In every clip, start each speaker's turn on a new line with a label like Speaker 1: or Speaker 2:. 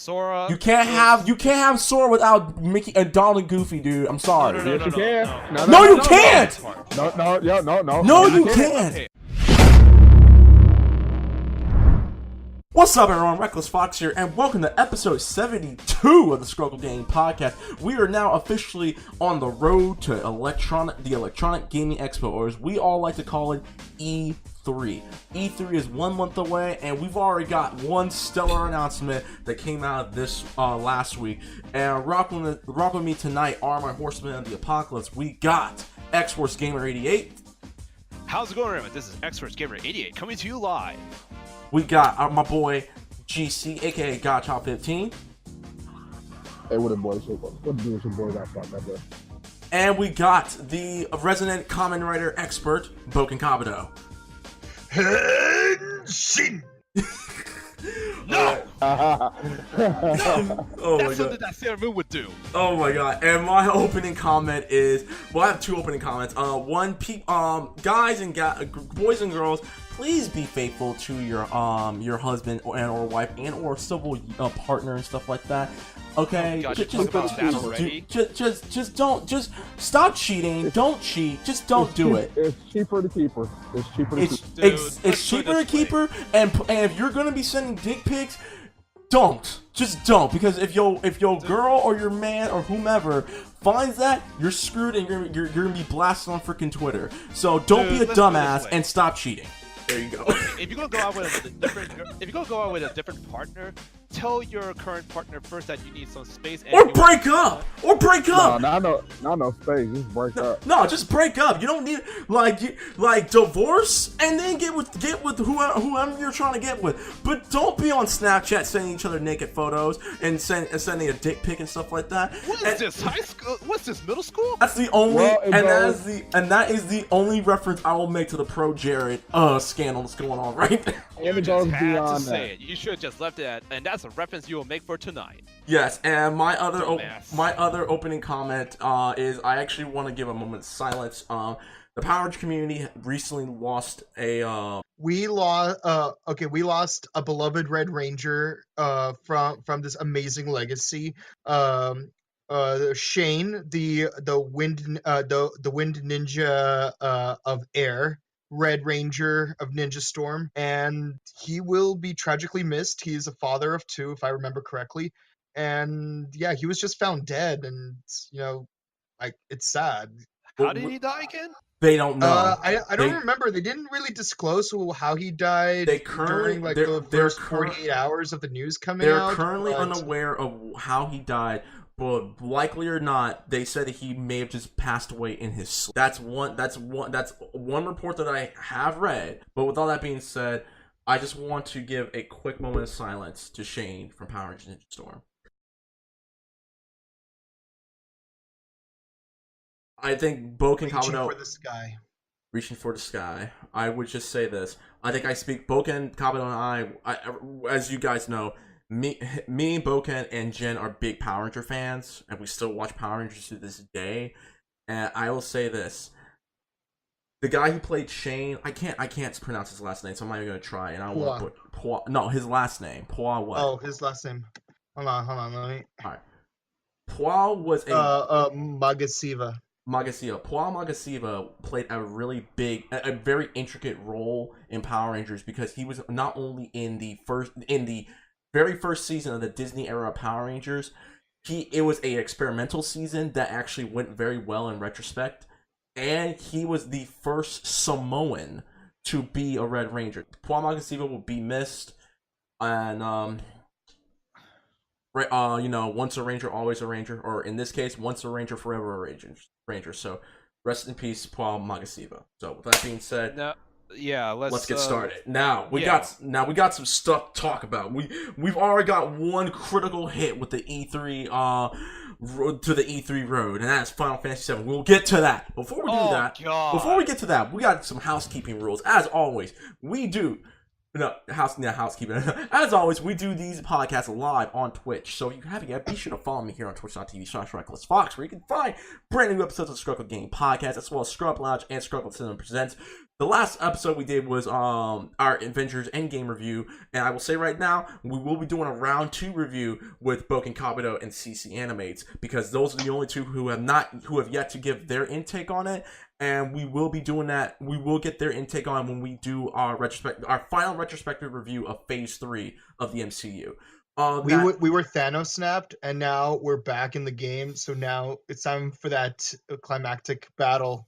Speaker 1: Sora.
Speaker 2: You can't have Sora without Mickey and Donald and Goofy, dude. I'm sorry.
Speaker 1: No,
Speaker 3: Yes, you can.
Speaker 2: No, you can't.
Speaker 3: No.
Speaker 2: No, you can't.
Speaker 1: Okay.
Speaker 2: What's up, everyone? Reckless Fox here, and welcome to episode 72 of the ScrubClub Gaming Podcast. We are now officially on the road to the Electronic Gaming Expo, or as we all like to call it, E3. E3 is 1 month away, and we've already got one stellar announcement that came out this last week. And rock with me tonight are my horsemen of the apocalypse. We got Xforce Gamer 88.
Speaker 1: How's it going, everyone? This is Xforce Gamer 88 coming to you live.
Speaker 2: We got my boy Cece, aka Godchild 15.
Speaker 3: Hey, what a boy. What do with your boy that fuck that boy?
Speaker 2: And we got the resident Kamen Rider expert, Boken Kabuto.
Speaker 1: Henshin! No!
Speaker 2: Oh
Speaker 1: That's
Speaker 2: my
Speaker 1: something
Speaker 2: god.
Speaker 1: that Sailor Moon would do.
Speaker 2: Oh my god. And my opening comment is, well, I have two opening comments. One, guys and boys and girls, please be faithful to your husband or wife and or civil partner and stuff like that. Okay,
Speaker 1: Oh, God,
Speaker 2: just stop cheating. Don't cheat. Just don't do it.
Speaker 3: It's cheaper to keep her. It's cheaper to keep her.
Speaker 2: It's cheaper to keep her, and if you're gonna be sending dick pics, just don't, because if your girl or your man or whomever finds that, you're screwed, and you're gonna be blasted on freaking Twitter. So don't be a dumbass and stop cheating. There you go.
Speaker 1: If you're gonna go out with a different partner, tell your current partner first that you need some space. And
Speaker 2: Or break up.
Speaker 3: No, no space. Just break up.
Speaker 2: No, just break up. You don't need like divorce and then get with whoever you're trying to get with. But don't be on Snapchat sending each other naked photos and sending a dick pic and stuff like that.
Speaker 1: What is this, high school? What's this, middle school?
Speaker 2: That's the only, that is the only reference I will make to the Pro Jared scandal that's going on right now.
Speaker 3: And it
Speaker 1: just
Speaker 3: goes
Speaker 1: had to
Speaker 3: beyond
Speaker 1: say
Speaker 3: that.
Speaker 1: it. You should have just left it at, and that's a reference you will make for tonight.
Speaker 2: Yes, and my other
Speaker 1: Dumbass.
Speaker 2: opening comment is I actually want to give a moment's silence. The Power Rangers community recently lost a
Speaker 4: We lost a beloved Red Ranger from this amazing legacy. Shane, the wind ninja of air, Red Ranger of Ninja Storm, and he will be tragically missed. He is a father of two, if I remember correctly. And yeah, he was just found dead, and it's sad.
Speaker 1: How did he die again?
Speaker 2: They don't know.
Speaker 4: I don't remember. They didn't really disclose how he died during the first 48 hours of the news coming out.
Speaker 2: They're currently unaware of how he died, but likely or not, they said that he may have just passed away in his sleep. That's one report that I have read. But with all that being said, I just want to give a quick moment of silence to Shane from Power Rangers Ninja Storm. I think Boken Kabuto reaching for the sky. I would just say this. I think I speak Boken Kabuto and I, as you guys know, me, Boken, and Jen are big Power Ranger fans, and we still watch Power Rangers to this day. And I will say this: the guy who played Shane, I can't pronounce his last name, so I'm not even gonna try. And I want his last name. Pua what?
Speaker 4: Oh, his last name. Hold on. Let me.
Speaker 2: All right. Pua was a
Speaker 4: Magasiva.
Speaker 2: Pua Magasiva played a really big, a very intricate role in Power Rangers because he was not only in the very first season of the Disney era Power Rangers. It was a experimental season that actually went very well in retrospect, and he was the first Samoan to be a Red Ranger. Pua Magasiva will be missed, and once a Ranger, always a Ranger, or in this case, once a Ranger, forever a Ranger. So rest in peace, Pua Magasiva. So with that being said, let's get started. Now we got some stuff to talk about. We've already got one critical hit with the E3 to the E3 road, and that's Final Fantasy VII. We'll get to that. Before we get to that, we got some housekeeping rules. As always, we do. Housekeeping. As always, we do these podcasts live on Twitch. So if you haven't yet, be sure to follow me here on twitch.tv/RecklessFox, where you can find brand new episodes of ScrubClub Gaming Podcast, as well as Scrub Lounge and ScrubClub Cinema Presents. The last episode we did was our Avengers Endgame review, and I will say right now, we will be doing a round 2 review with Boken Kabuto and Cece Animates, because those are the only two who have yet to give their intake on it, and we will be doing that. We will get their intake on when we do our final retrospective review of Phase 3 of the MCU.
Speaker 4: We were Thanos snapped, and now we're back in the game. So now it's time for that climactic battle.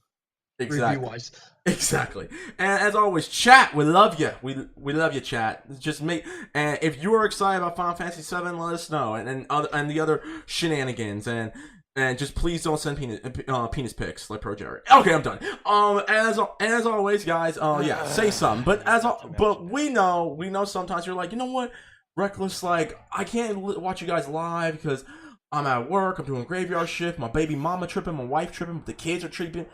Speaker 4: Review-wise.
Speaker 2: Exactly. And as always, chat, we love you. We love you, chat. And if you are excited about Final Fantasy VII, let us know. And the other shenanigans. And just please don't send penis pics like Pro Jerry. Okay, I'm done. And as always, guys, yeah, say something. But we know sometimes you're like, you know what, Reckless, like, I can't watch you guys live because I'm at work, I'm doing graveyard shift, my baby mama tripping, my wife tripping, the kids are tripping.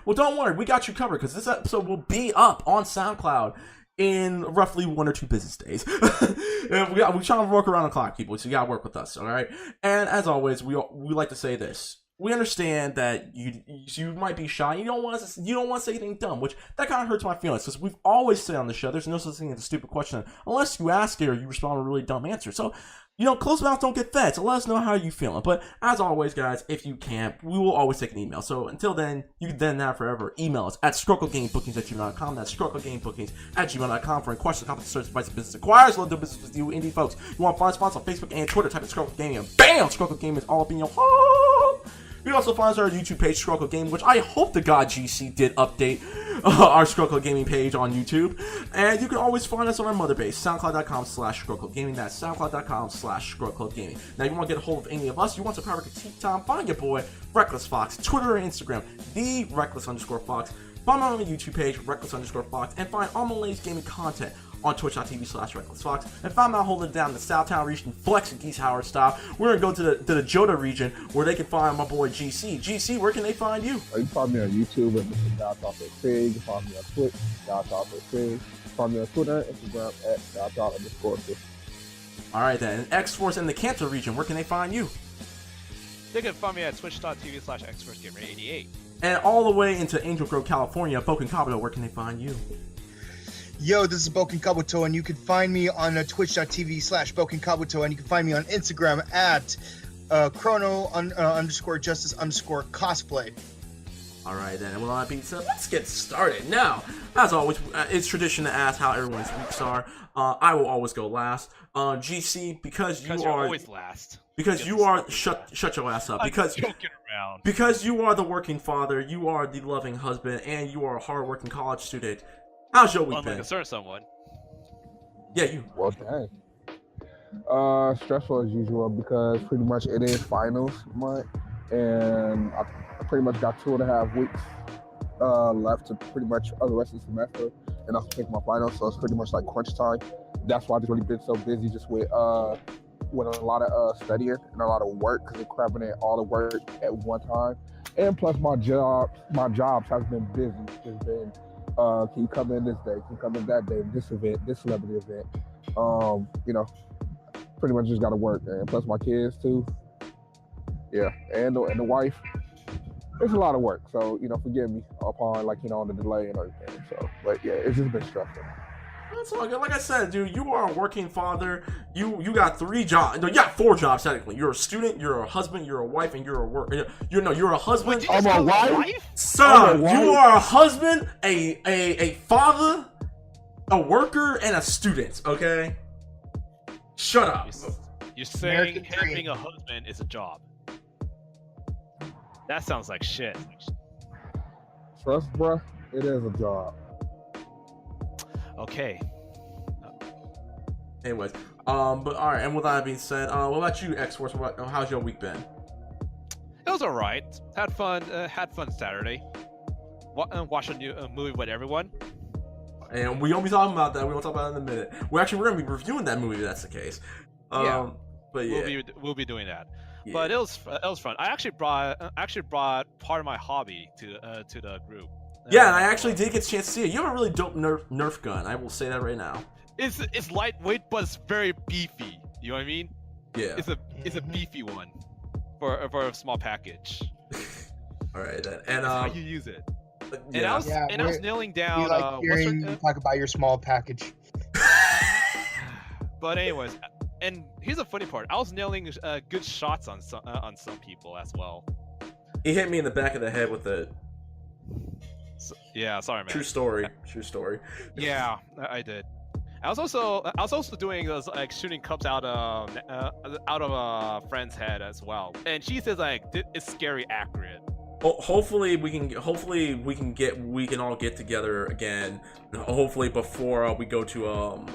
Speaker 2: Well, don't worry, we got you covered, because this episode will be up on SoundCloud in roughly 1 or 2 business days. We're trying to work around the clock, people, so you gotta work with us, all right? And as always, we like to say this. We understand that you might be shy. You don't want to say anything dumb, which that kind of hurts my feelings, because we've always said on the show, there's no such thing as a stupid question unless you ask it or you respond with a really dumb answer. So, closed mouths don't get fed, so let us know how you're feeling. But as always, guys, if you can't, we will always take an email. So until then, you can then now forever email us at ScrubClubGameBookings@gmail.com. That's ScrubClubGameBookings@gmail.com for any questions, comments, service, advice, business acquires. Love doing business with you, indie folks. You want to find us on Facebook and Twitter? Type in ScrubClub Gaming, and bam, ScrubClub Gaming is all up in your home. You can also find us on our YouTube page, ScrubClub Gaming, which I hope the God GC did update our ScrubClub Gaming page on YouTube. And you can always find us on our mother base, SoundCloud.com/ScrubClubGaming. That's SoundCloud.com/ScrubClubGaming. Now, you want to get a hold of any of us, you want some private critique time, find your boy, Reckless Fox, Twitter and Instagram, the Reckless_Fox. Find me on the YouTube page, Reckless_Fox, and find all my latest gaming content on twitch.tv/RecklessFox. And if I'm not holding it down the Southtown region, Flex and Geese Howard style, we're going to go to the Joda region where they can find my boy GC. GC, where can they find you?
Speaker 3: You can find me on YouTube at Mr. Godchild. You can find me on Twitch, Godchild. Find me on Twitter and Instagram at Godchild_.
Speaker 2: Alright then, and Xforce in the Canton region, where can they find you?
Speaker 1: They can find me at twitch.tv/Xforce Gamer 88.
Speaker 2: And all the way into Angel Grove, California, Boken Kabuto, where can they find you?
Speaker 4: Yo, this is Boken Kabuto, and you can find me on twitch.tv/Boken Kabuto, and you can find me on Instagram at chrono_justice_cosplay.
Speaker 2: Alright then, and with all that being said, let's get started. Now, as always, it's tradition to ask how everyone's weeks are. I will always go last. GC, because you're
Speaker 1: always last.
Speaker 2: Because you are shut your ass up. Because you are the working father, you are the loving husband, and you are a hardworking college student. How's your week been?
Speaker 1: Unlike a certain someone.
Speaker 2: Yeah, you.
Speaker 3: Well, dang. Stressful as usual, because pretty much it is finals month, and I pretty much got 2.5 weeks left to pretty much the rest of the semester, and I'll take my finals, so it's pretty much like crunch time. That's why I've really been so busy, just with a lot of studying and a lot of work, because they're cramming in all the work at one time, and plus my jobs has been busy. It's been can you come in this day? Can you come in that day? This event, this celebrity event. Pretty much just got to work, and plus my kids too. Yeah, and the wife. It's a lot of work, so forgive me upon on the delay and everything. So, but yeah, it's just been stressful.
Speaker 2: That's all good. Like I said, dude, you are a working father. You got 3 jobs. No, you got 4 jobs technically. You're a student, you're a husband, you're a wife, and you're a worker. You're a husband.
Speaker 1: Wait, I'm a wife?
Speaker 2: Sir, you are a husband, a father, a worker, and a student. Okay. Shut up.
Speaker 1: You're saying being a husband is a job. That sounds like shit.
Speaker 3: Trust, bruh, it is a job.
Speaker 1: Okay.
Speaker 2: Anyways, but all right. And with that being said, what about you, Xforce? How's your week been?
Speaker 1: It was alright. Had fun Saturday. Watched a new movie with everyone.
Speaker 2: And we won't be talking about that. We won't talk about it in a minute. We're going to be reviewing that movie if that's the case.
Speaker 1: Yeah.
Speaker 2: But yeah,
Speaker 1: we'll be doing that.
Speaker 2: Yeah.
Speaker 1: But it was fun. I actually brought part of my hobby to the group.
Speaker 2: Yeah, and I actually did get a chance to see it. You have a really dope Nerf gun. I will say that right now.
Speaker 1: It's lightweight, but it's very beefy. You know what I mean?
Speaker 2: Yeah.
Speaker 1: It's a beefy one for a small package.
Speaker 2: All right then.
Speaker 1: And that's how you use it. And I was kneeling down.
Speaker 4: We like hearing you talk about your small package.
Speaker 1: But anyways, and here's the funny part: I was nailing good shots on some people as well.
Speaker 2: He hit me in the back of the head with it.
Speaker 1: Yeah, sorry, man.
Speaker 2: True story. True story.
Speaker 1: Yeah, I did. I was also doing those like shooting cups out of a friend's head as well, and she says like it's scary accurate.
Speaker 2: Hopefully we can all get together again. Hopefully before we go to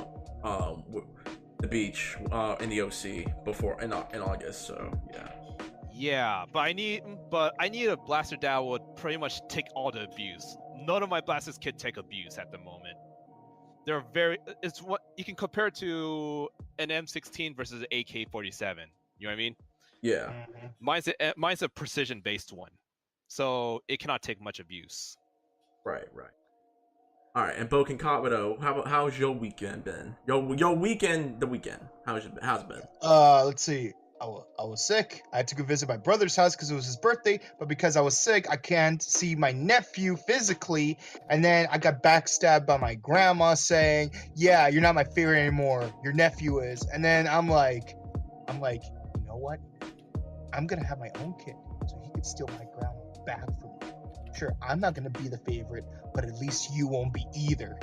Speaker 2: the beach in the OC before in August. So yeah.
Speaker 1: Yeah, but I need a blaster that would pretty much take all the abuse. None of my blasters can take abuse at the moment. They're it's what you can compare it to an M16 versus an AK-47. You know what I mean?
Speaker 2: Yeah.
Speaker 1: Mine's a precision-based one, so it cannot take much abuse.
Speaker 2: Right. All right, and Boken Kabuto, how's your weekend been? Your weekend, how's it been?
Speaker 4: Let's see. I was sick. I had to go visit my brother's house because it was his birthday, but because I was sick, I can't see my nephew physically. And then I got backstabbed by my grandma saying, "Yeah, you're not my favorite anymore. Your nephew is." And then I'm like, you know what? I'm gonna have my own kid, so he can steal my grandma back from me. Sure, I'm not gonna be the favorite, but at least you won't be either.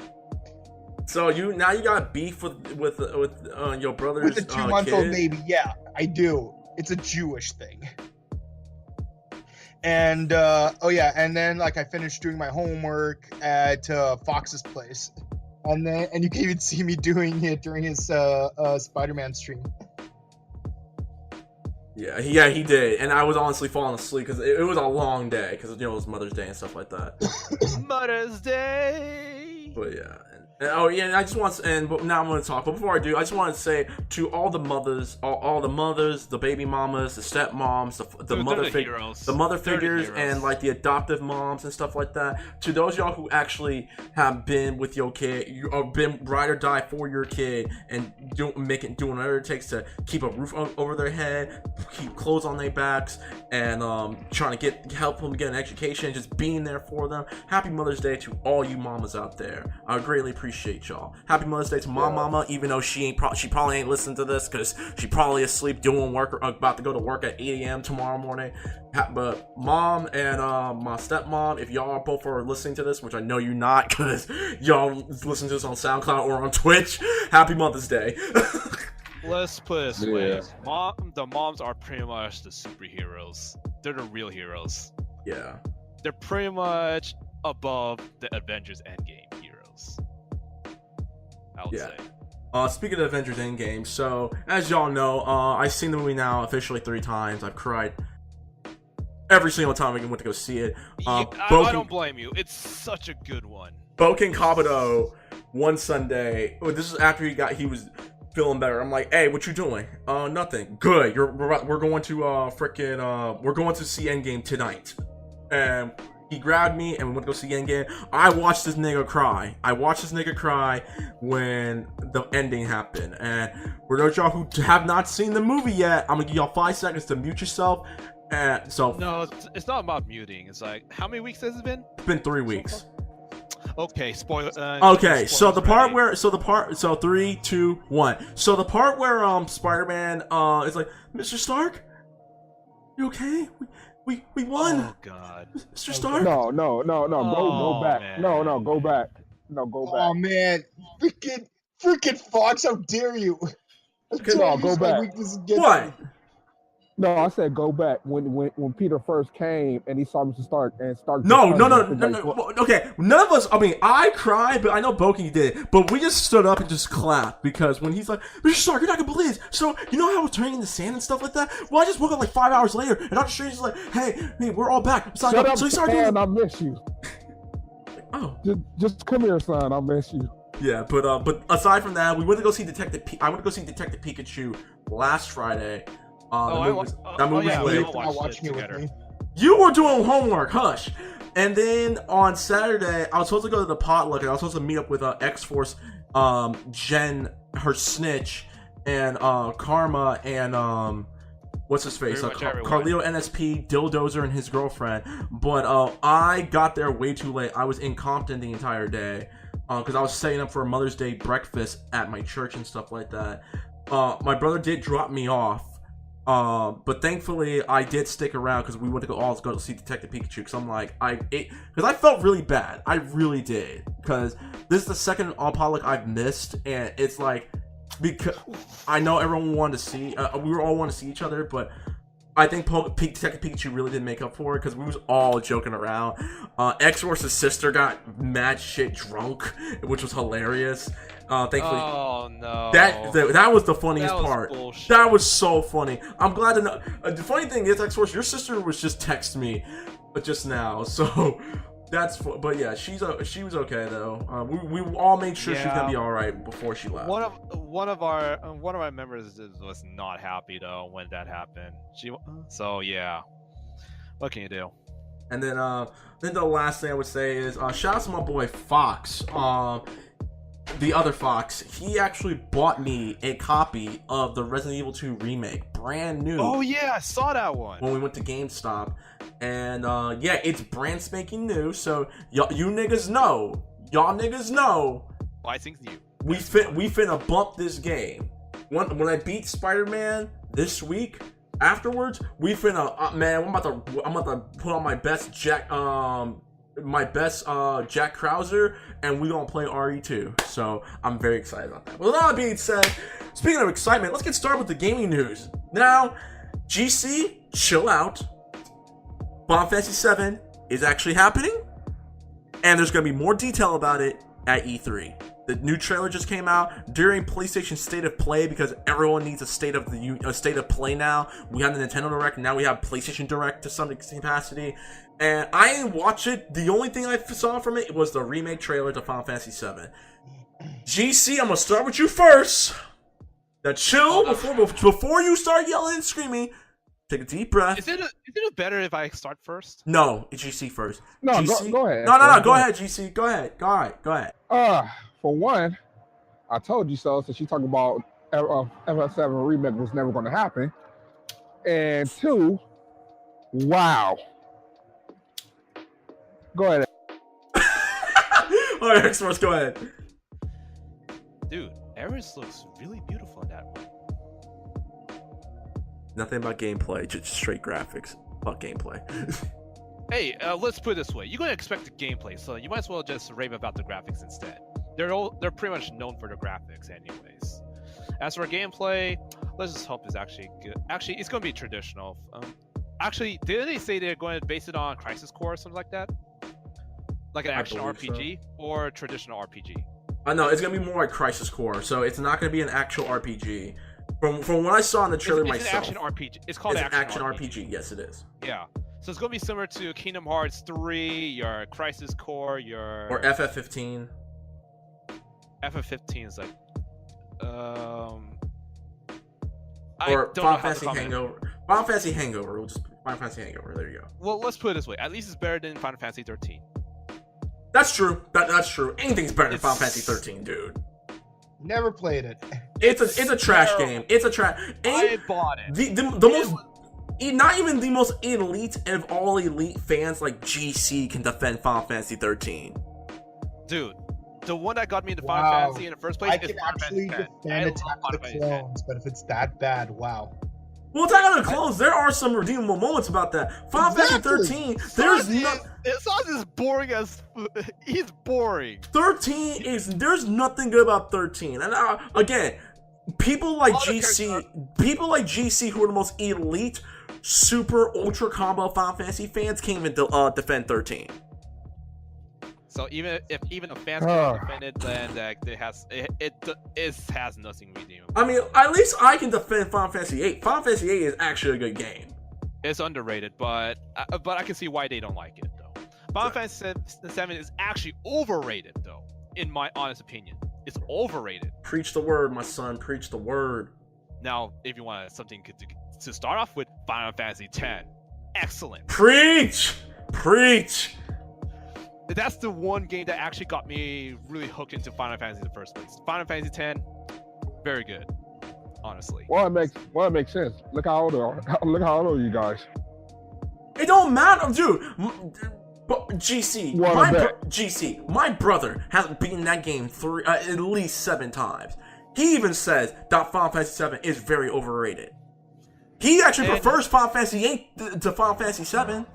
Speaker 2: So you got beef with your brother's
Speaker 4: with the 2-month-old
Speaker 2: kid?
Speaker 4: baby. Yeah, I do. It's a Jewish thing. And and then like I finished doing my homework at Fox's place, and you can even see me doing it during his Spider-Man stream.
Speaker 2: Yeah, he did, and I was honestly falling asleep because it was a long day because it was Mother's Day and stuff like that.
Speaker 1: Mother's Day.
Speaker 2: But yeah. And I just want to, and now I'm going to talk. But before I do, I just want to say to all the mothers, all the mothers, the baby mamas, the stepmoms, the mother figures, and like the adoptive moms and stuff like that. To those of y'all who actually have been with your kid, or been ride or die for your kid, and doing whatever it takes to keep a roof over their head, keep clothes on their backs, and trying to help them get an education, just being there for them. Happy Mother's Day to all you mamas out there. I greatly appreciate y'all. Happy Mother's Day to my mama, even though she probably ain't listening to this because she probably asleep doing work or about to go to work at 8 a.m. tomorrow morning. But mom and my stepmom, if y'all both are listening to this, which I know you're not because y'all listen to this on SoundCloud or on Twitch, happy Mother's Day.
Speaker 1: Let's put it this way. The moms are pretty much the superheroes. They're the real heroes.
Speaker 2: Yeah.
Speaker 1: They're pretty much above the Avengers Endgame heroes, I would say.
Speaker 2: Speaking of Avengers Endgame, so as y'all know, I've seen the movie now officially 3 times. I've cried every single time I went to go see it.
Speaker 1: I don't blame you. It's such a good one.
Speaker 2: Boken Kabuto one Sunday. This is after he was feeling better. I'm like, hey, what you doing? Nothing. Good. We're going to we're going to see Endgame tonight. And he grabbed me and we went to go see Endgame. I watched this nigga cry. When the ending happened. And for those y'all who have not seen the movie yet, I'm gonna give y'all 5 seconds to mute yourself. And so
Speaker 1: no, it's not about muting. It's like, how many weeks has it been?
Speaker 2: It's been 3 weeks.
Speaker 1: Okay, spoiler.
Speaker 2: Okay, so the part where 3, 2, 1. So the part where Spider-Man is like, Mr. Stark, you okay? We won.
Speaker 1: Oh God,
Speaker 2: Mr. Stark.
Speaker 3: No. Go back.
Speaker 1: Man.
Speaker 3: No, go back. No, go back.
Speaker 4: Oh man, freaking Fox! How dare you?
Speaker 3: No, go back.
Speaker 2: What?
Speaker 3: No, I said go back when Peter first came and he saw Mr. Stark and Stark.
Speaker 2: No. Okay, none of us. I mean, I cried, but I know Boken did. But we just stood up and just clapped because when he's like, "Mr. Stark, you're not gonna believe this." So you know how we're turning in the sand and stuff like that. Well, I just woke up like 5 hours later, and Doctor Strange is like, "Hey, we're all back."
Speaker 3: Shut up, so he started doing. I miss you.
Speaker 2: Oh,
Speaker 3: just come here, son. I miss you.
Speaker 2: Yeah, but aside from that, we went to go see I went to go see Detective Pikachu last Friday. That movie was late.
Speaker 4: Watching it with me.
Speaker 2: You were doing homework, hush. And then on Saturday, I was supposed to go to the potluck, and I was supposed to meet up with Xforce, Jen, her snitch, and Karma, and what's his face? Carlito NSP, Dildozer, and his girlfriend. But I got there way too late. I was in Compton the entire day because I was setting up for a Mother's Day breakfast at my church and stuff like that. My brother did drop me off, but thankfully I did stick around because we went to go see Detective Pikachu. Because I'm like, because I felt really bad. I really did, because this is the second Alpalic I've missed, and it's like, because I know everyone wanted to see, we were all want to see each other, but I think Detective Pikachu really did make up for it because we was all joking around. Xforce's sister got mad shit drunk, which was hilarious. Thankfully,
Speaker 1: oh no,
Speaker 2: that was the funniest part.
Speaker 1: Bullshit.
Speaker 2: That was so funny. I'm glad to know. The funny thing is, Xforce, your sister was just texting me just now, so. But yeah, she was okay though. We all made sure she was gonna be all right before she left.
Speaker 1: One of our members was not happy though when that happened. So yeah, what can you do?
Speaker 2: And then the last thing I would say is shout out to my boy Fox. The other Fox, he actually bought me a copy of the Resident Evil 2 remake, brand new.
Speaker 1: Oh yeah, I saw that one
Speaker 2: when we went to GameStop. And yeah, it's brand spanking new. So you niggas know,
Speaker 1: I think you.
Speaker 2: We finna bump this game. When I beat Spider-Man this week, afterwards we finna man. I'm about to put on my best Jack Krauser, and we gonna play RE2. So I'm very excited about that. With all that being said, speaking of excitement, let's get started with the gaming news. Now, GC, chill out. Final Fantasy VII is actually happening, and there's going to be more detail about it at E3. The new trailer just came out during PlayStation State of Play because everyone needs a state of play now. We have the Nintendo Direct, now we have PlayStation Direct to some capacity, and I didn't watch it. The only thing I saw from it was the remake trailer to Final Fantasy VII. GC, I'm going to start with you first. Now chill before you start yelling and screaming. Take a deep breath.
Speaker 1: Is it better if I start first?
Speaker 2: No, it's GC first.
Speaker 3: No,
Speaker 2: GC?
Speaker 3: Go ahead.
Speaker 2: No. Go ahead, GC. Go ahead.
Speaker 3: For one, I told you so. Since you talking about FF7 Remake was never going to happen, and two, wow. Go ahead.
Speaker 2: All right, Xforce, go ahead.
Speaker 1: Dude, Eris looks really beautiful in that one.
Speaker 2: Nothing about gameplay, just straight graphics. Fuck gameplay.
Speaker 1: Hey, let's put it this way. You're gonna expect the gameplay, so you might as well just rave about the graphics instead. They're pretty much known for their graphics, anyways. As for gameplay, let's just hope it's actually good. Actually, it's gonna be traditional. Actually, didn't they say they're going to base it on Crisis Core or something like that? Like an action RPG or traditional RPG?
Speaker 2: No, it's gonna be more like Crisis Core. So it's not gonna be an actual RPG. From what I saw in the trailer myself,
Speaker 1: it's an action RPG. It's called
Speaker 2: an action RPG. Yes, it is.
Speaker 1: Yeah. So it's gonna be similar to Kingdom Hearts 3, your Crisis Core,
Speaker 2: or FF15.
Speaker 1: FF15 is like,
Speaker 2: or Final Fantasy Hangover. Final Fantasy Hangover. We'll just Final Fantasy Hangover. There you go.
Speaker 1: Well, let's put it this way. At least it's better than Final Fantasy 13.
Speaker 2: That's true. That's true. Anything's better than Final Fantasy 13, dude.
Speaker 4: Never played it.
Speaker 2: It's a trash game. It's a trash.
Speaker 1: I bought it.
Speaker 2: The most, not even the most elite of all elite fans like GC can defend Final Fantasy 13.
Speaker 1: Dude, the one that got me into Final Fantasy in the first place is Final Fantasy 10.
Speaker 4: I can Attack of the Clones, but if it's that bad, wow.
Speaker 2: Well, Attack of the Clones, there are some redeemable moments about that. Final Fantasy 13, there's
Speaker 1: Sauce is boring as he's boring.
Speaker 2: 13 there's nothing good about 13. And again, people like GC who are the most elite, super ultra combo Final Fantasy fans can't even defend 13.
Speaker 1: So even a fan can defend it, then it has nothing redeemable.
Speaker 2: I mean, at least I can defend Final Fantasy 8. Final Fantasy 8 is actually a good game.
Speaker 1: It's underrated, but I can see why they don't like it though. Final Fantasy VII is actually overrated though, in my honest opinion. It's overrated.
Speaker 2: Preach the word, my son. Preach the word.
Speaker 1: Now, if you want something to start off with, Final Fantasy X, excellent.
Speaker 2: Preach.
Speaker 1: That's the one game that actually got me really hooked into Final Fantasy in the first place. Final Fantasy X, very good. honestly.
Speaker 3: Well, it makes sense. Look how old are you guys?
Speaker 2: It don't matter, dude. GC, my brother has beaten that game at least 7 times. He even says that Final Fantasy VII is very overrated. He actually prefers Final Fantasy VIII to Final Fantasy VII.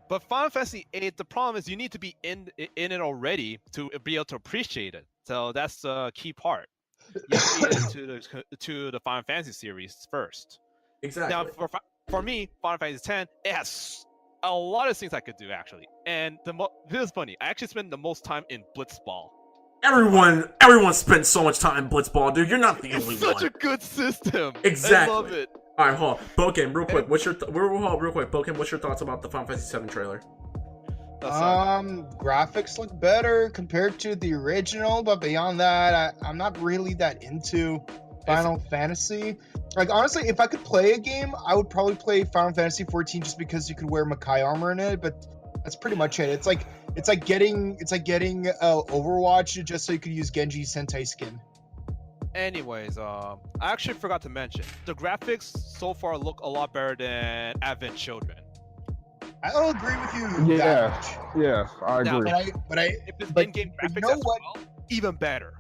Speaker 1: But Final Fantasy VIII, the problem is you need to be in it already to be able to appreciate it. So that's the key part. You have to be into the Final Fantasy series first.
Speaker 2: Exactly.
Speaker 1: Now, for me, Final Fantasy X, it has a lot of things I could do actually. And this is funny. I actually spend the most time in Blitzball.
Speaker 2: Everyone spends so much time in Blitzball, dude. You're not the only one.
Speaker 1: It's such a good system.
Speaker 2: Exactly.
Speaker 1: I love it.
Speaker 2: All right, hold on. Boken, real quick. What's your thoughts about the Final Fantasy VII trailer?
Speaker 4: Graphics look better compared to the original, but beyond that, I'm not really that into Final Fantasy. Like, honestly, if I could play a game, I would probably play Final Fantasy 14 just because you could wear Makai armor in it, but that's pretty much it. It's like getting Overwatch just so you could use Genji Sentai skin.
Speaker 1: Anyways, I actually forgot to mention, the graphics so far look a lot better than Advent Children.
Speaker 4: I don't agree with you that much.
Speaker 3: Yeah, I agree.
Speaker 1: If it's in-game graphics well, even better.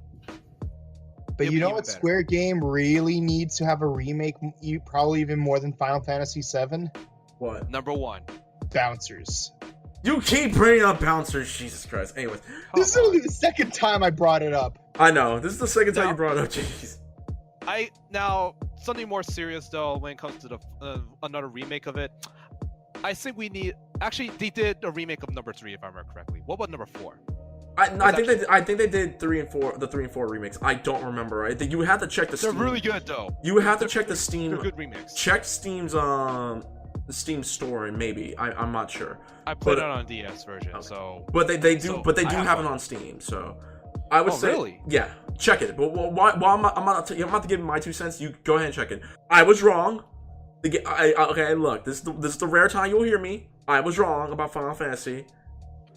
Speaker 4: But you know what Square Game really needs to have a remake, probably even more than Final Fantasy VII?
Speaker 2: What?
Speaker 1: Number 1.
Speaker 4: Bouncers.
Speaker 2: You keep bringing up bouncers, Jesus Christ. Anyways.
Speaker 4: This is only the second time I brought it up.
Speaker 2: I know. This is the second time you brought it up, jeez.
Speaker 1: Now, something more serious though, when it comes to the another remake of it, I think we need. Actually, they did a remake of number 3, if I remember correctly. What about number 4?
Speaker 2: I think they did 3 and 4, the 3 and 4 remakes. I don't remember. Right? You have to check the Steam.
Speaker 1: They're really good though.
Speaker 2: You have to check the Steam.
Speaker 1: They're good remakes.
Speaker 2: Check Steam's the Steam store, and maybe I'm not sure.
Speaker 1: I played it on a DS version, okay. So.
Speaker 2: But they do have it on Steam, so I would say.
Speaker 1: Really?
Speaker 2: Yeah, check it. But I'm about to give you my 2 cents. You go ahead and check it. I was wrong. Okay, look, this is the rare time you'll hear me. I was wrong about Final Fantasy.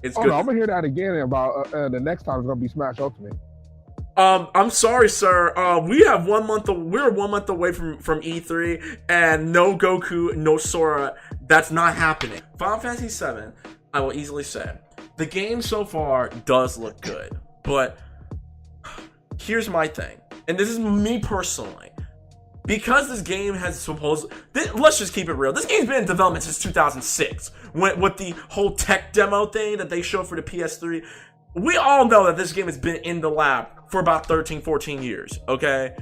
Speaker 2: It's good.
Speaker 3: No, I'm gonna hear that again about the next time it's gonna be Smash Ultimate.
Speaker 2: I'm sorry, sir. We're 1 month away from E3, and no Goku, no Sora. That's not happening. Final Fantasy VII, I will easily say, the game so far does look good, but here's my thing, and this is me personally. Because this game has let's just keep it real. This game's been in development since 2006. With the whole tech demo thing that they showed for the PS3. We all know that this game has been in the lab for about 13, 14 years, okay?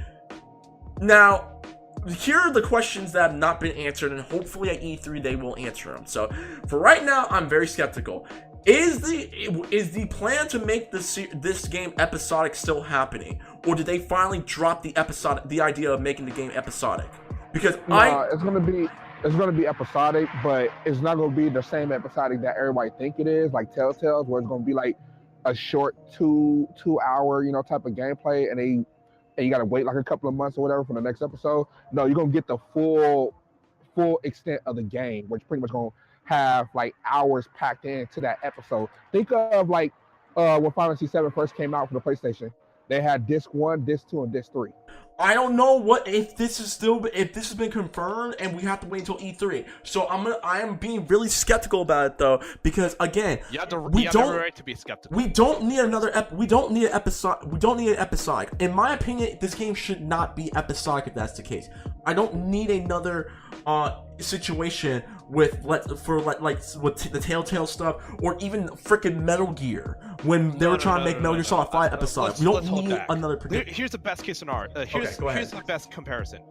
Speaker 2: Now, here are the questions that have not been answered, and hopefully at E3 they will answer them. So, for right now, I'm very skeptical. Is the plan to make this game episodic still happening, or did they finally drop the idea of making the game episodic? Because
Speaker 3: it's gonna be episodic, but it's not gonna be the same episodic that everybody think it is, like Telltale's, where it's gonna be like a short two hour type of gameplay, and you gotta wait like a couple of months or whatever for the next episode. No, you're gonna get the full extent of the game, which pretty much gonna have like hours packed into that episode. Think of like when Final Fantasy VII first came out for the PlayStation. They had disc 1, disc 2, and disc 3.
Speaker 2: I don't know if this has been confirmed, and we have to wait until E3. So I am being really skeptical about it though, because again,
Speaker 1: you have the right to be skeptical.
Speaker 2: We don't need an episodic. In my opinion, this game should not be episodic if that's the case. I don't need another situation with the Telltale stuff, or even freaking Metal Gear when they were trying to make Metal Gear Solid 5 episodic. We don't need another prediction.
Speaker 1: Here's the best case scenario. Here's the best comparison.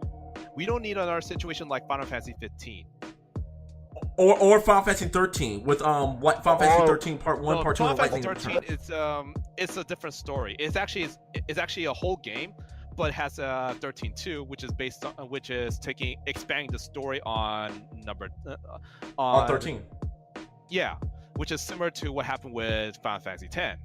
Speaker 1: We don't need another situation like Final Fantasy 15.
Speaker 2: Or Final Fantasy 13 with Final Fantasy 13 Part 1, Part 2.
Speaker 1: Final Fantasy 13 it's a different story. It's actually a whole game, but it has 13.2, which is expanding the story on 13. Yeah, which is similar to what happened with Final Fantasy X.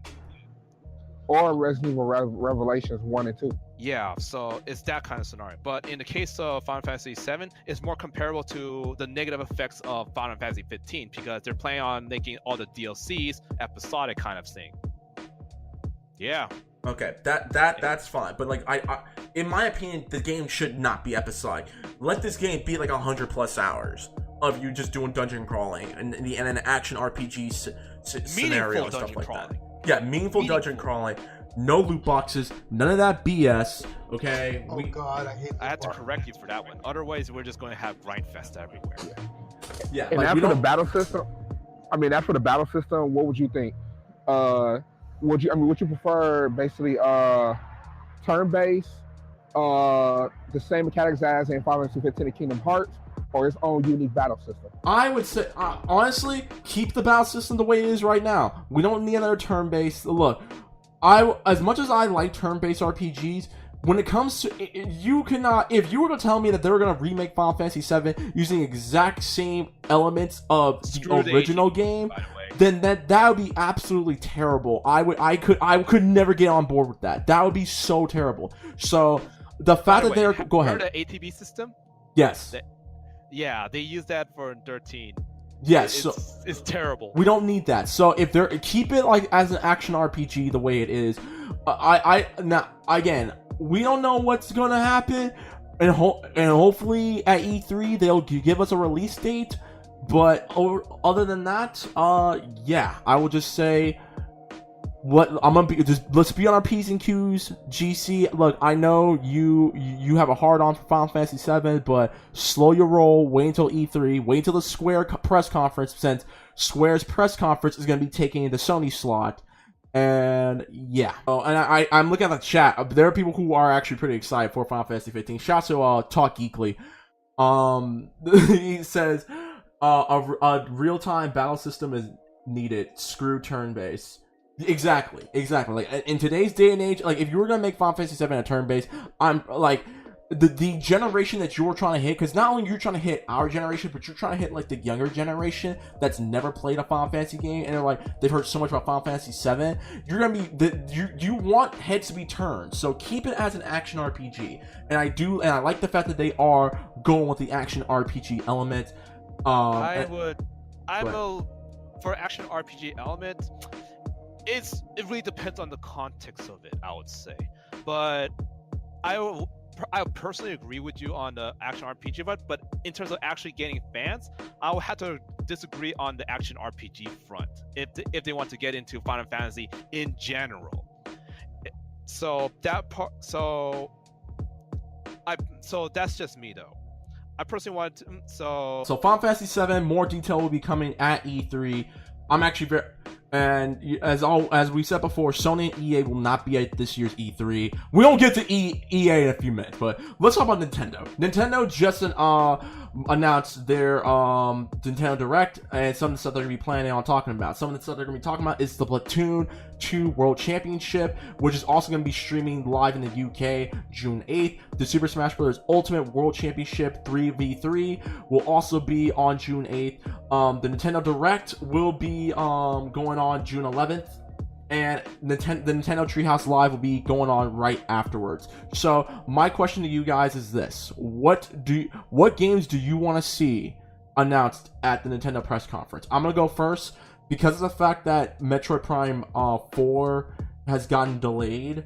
Speaker 3: Or Resident Evil Revelations 1 and 2.
Speaker 1: Yeah, so it's that kind of scenario. But in the case of Final Fantasy VII, it's more comparable to the negative effects of Final Fantasy 15, because they're planning on making all the DLCs episodic kind of thing. Yeah.
Speaker 2: Okay, that's fine. But like I in my opinion, the game should not be episodic. Let this game be like 100+ hours of you just doing dungeon crawling and an action RPG scenario and stuff like that. Yeah, meaningful dungeon crawling. No loot boxes, none of that BS. Okay.
Speaker 4: Oh God,
Speaker 1: I had to correct you for that one. Otherwise, we're just going to have grind fest everywhere.
Speaker 3: Yeah. And like, after the battle system, after the battle system, what would you think? Would you prefer basically turn-based, the same mechanics as in Final Fantasy 15 and Kingdom Hearts, or its own unique battle system?
Speaker 2: I would say, honestly, keep the battle system the way it is right now. We don't need another turn-based. Look, as much as I like turn-based RPGs, when it comes to you cannot, if you were to tell me that they were going to remake Final Fantasy VII using exact same elements of the original game, then that would be absolutely terrible. I could never get on board with that. That would be so terrible. So the fact that they're go ahead.
Speaker 1: The ATB system?
Speaker 2: Yes.
Speaker 1: They use that for 13.
Speaker 2: Yes,
Speaker 1: it's terrible.
Speaker 2: We don't need that. So if they're keep it like as an action RPG the way it is, now again, we don't know what's gonna happen, and hopefully at E3 they'll give us a release date. But other than that, yeah, I will just say what I'm gonna be. Just let's be on our P's and Q's. GC, look, I know you have a hard on for Final Fantasy VII, but slow your roll. Wait until E3. Wait until the Square press conference, since Square's press conference is gonna be taking the Sony slot. And yeah, and I'm looking at the chat. There are people who are actually pretty excited for Final Fantasy 15. Shout out to Talk Geekly. He says a real-time battle system is needed. Screw turn-based. Exactly. Like in today's day and age, like if you were gonna make Final Fantasy VII a turn-based, I'm like the generation that you're trying to hit, because not only you're trying to hit our generation, but you're trying to hit like the younger generation that's never played a Final Fantasy game, and they're like they've heard so much about Final Fantasy VII. You're gonna be you want heads to be turned, so keep it as an action RPG. And I like the fact that they are going with the action RPG element.
Speaker 1: For action RPG element, it really depends on the context of it, I would say. But I personally agree with you on the action RPG, but in terms of actually getting fans, I would have to disagree on the action RPG front if they want to get into Final Fantasy in general. So that's just me though. I personally want to, so
Speaker 2: Final Fantasy VII, more detail will be coming at E3. I'm actually very, and as we said before, Sony and EA will not be at this year's E3. We don't get to EA in a few minutes, but let's talk about Nintendo. Nintendo just announced their Nintendo Direct, and some of the stuff they're going to be planning on talking about. Some of the stuff they're going to be talking about is the Splatoon 2 World Championship, which is also going to be streaming live in the UK June 8th. The Super Smash Bros. Ultimate World Championship 3v3 will also be on June 8th. The Nintendo Direct will be going on June 11th. And the Nintendo Treehouse Live will be going on right afterwards. So my question to you guys is this: what games do you want to see announced at the Nintendo press conference? I'm gonna go first because of the fact that Metroid Prime 4 has gotten delayed.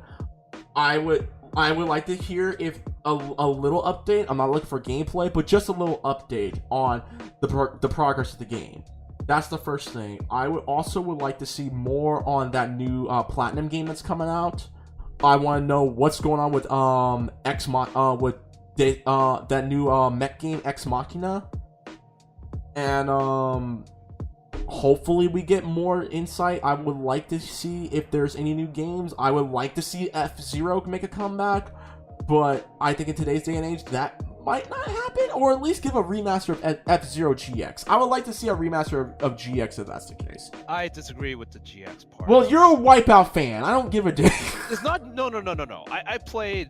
Speaker 2: I would like to hear if a little update. I'm not looking for gameplay, but just a little update on the progress of the game. That's the first thing. I would like to see more on that new Platinum game that's coming out. I want to know what's going on with that new mech game Ex Machina, and hopefully we get more insight. I would like to see if there's any new games. I would like to see F-Zero make a comeback, but I think in today's day and age that might not happen, or at least give a remaster of F-Zero GX. I would like to see a remaster of GX if that's the case.
Speaker 1: I disagree with the GX part.
Speaker 2: Well, you're a Wipeout fan. I don't give a damn.
Speaker 1: It's not. No. I play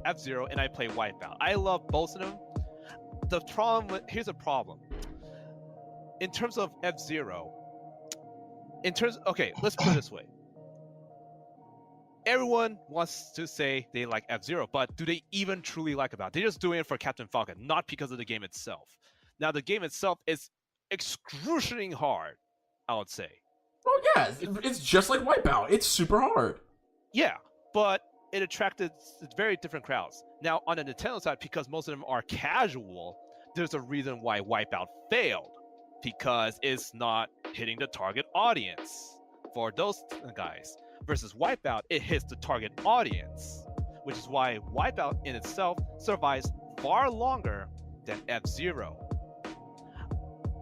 Speaker 1: F-Zero and I play Wipeout. I love both of them. Here's the problem. In terms of F-Zero, okay, let's put it this way. Everyone wants to say they like F-Zero, but do they even truly like about it? They're just doing it for Captain Falcon, not because of the game itself. Now, the game itself is excruciating hard, I would say.
Speaker 2: Oh, yeah. It's just like Wipeout. It's super hard.
Speaker 1: Yeah, but it attracted very different crowds. Now, on the Nintendo side, because most of them are casual, there's a reason why Wipeout failed. Because it's not hitting the target audience for those guys. Versus Wipeout, it hits the target audience. Which is why Wipeout in itself survives far longer than F-Zero.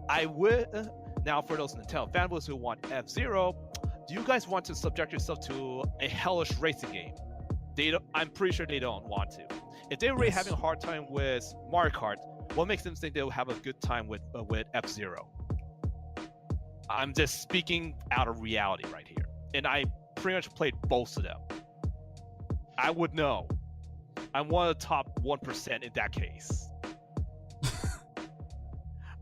Speaker 1: I would... Now, for those Nintendo fanboys who want F-Zero, do you guys want to subject yourself to a hellish racing game? I'm pretty sure they don't want to. If they're really having a hard time with Mario Kart, what makes them think they'll have a good time with F-Zero? I'm just speaking out of reality right here. And I pretty much played both of them. I would know. I'm one of the top 1% in that case.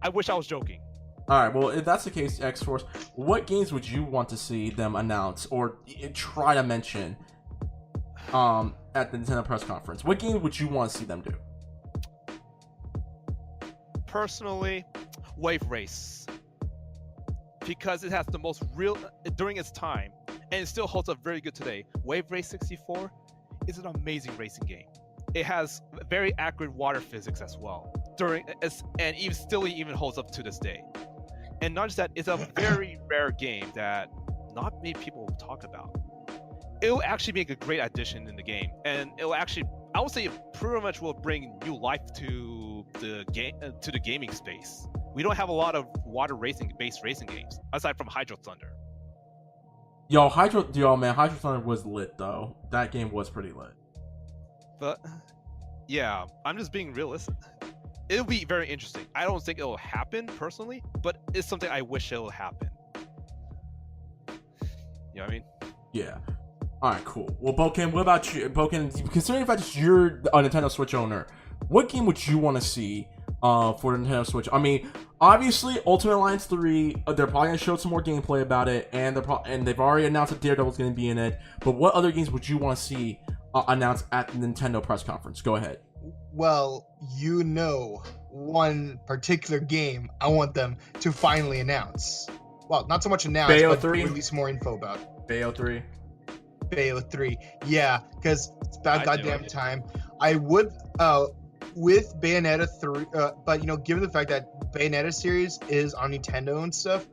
Speaker 1: I wish I was joking.
Speaker 2: Alright, well, if that's the case, Xforce, what games would you want to see them announce or try to mention at the Nintendo press conference? What game would you want to see them do?
Speaker 1: Personally, Wave Race. Because it has the most real, during its time, and it still holds up very good today. Wave Race 64 is an amazing racing game. It has very accurate water physics as well. And even holds up to this day. And not just that, it's a very rare game that not many people talk about. It'll actually make a great addition in the game, and it'll actually, I would say, it pretty much will bring new life to the game, to the gaming space. We don't have a lot of water based racing games aside from Hydro Thunder.
Speaker 2: Hydro Thunder was lit though. That game was pretty lit.
Speaker 1: But yeah, I'm just being realistic. It'll be very interesting. I don't think it'll happen personally, but it's something I wish it'll happen. You know what I mean?
Speaker 2: Yeah. Alright, cool. Well, Boken, what about you? Boken, considering the fact that you're a Nintendo Switch owner, what game would you want to see for the Nintendo Switch? I mean, obviously, Ultimate Alliance 3, they're probably going to show some more gameplay about it, and they've already announced that Daredevil's going to be in it, but what other games would you want to see announced at the Nintendo press conference? Go ahead.
Speaker 4: Well, one particular game I want them to finally announce. Well, not so much announce,
Speaker 2: Bayo
Speaker 4: but
Speaker 2: 3?
Speaker 4: release more info about.
Speaker 2: Bayo 3?
Speaker 4: Bayo 3. Yeah, because it's about goddamn time. I would, with Bayonetta 3, but, given the fact that Bayonetta series is on Nintendo and stuff,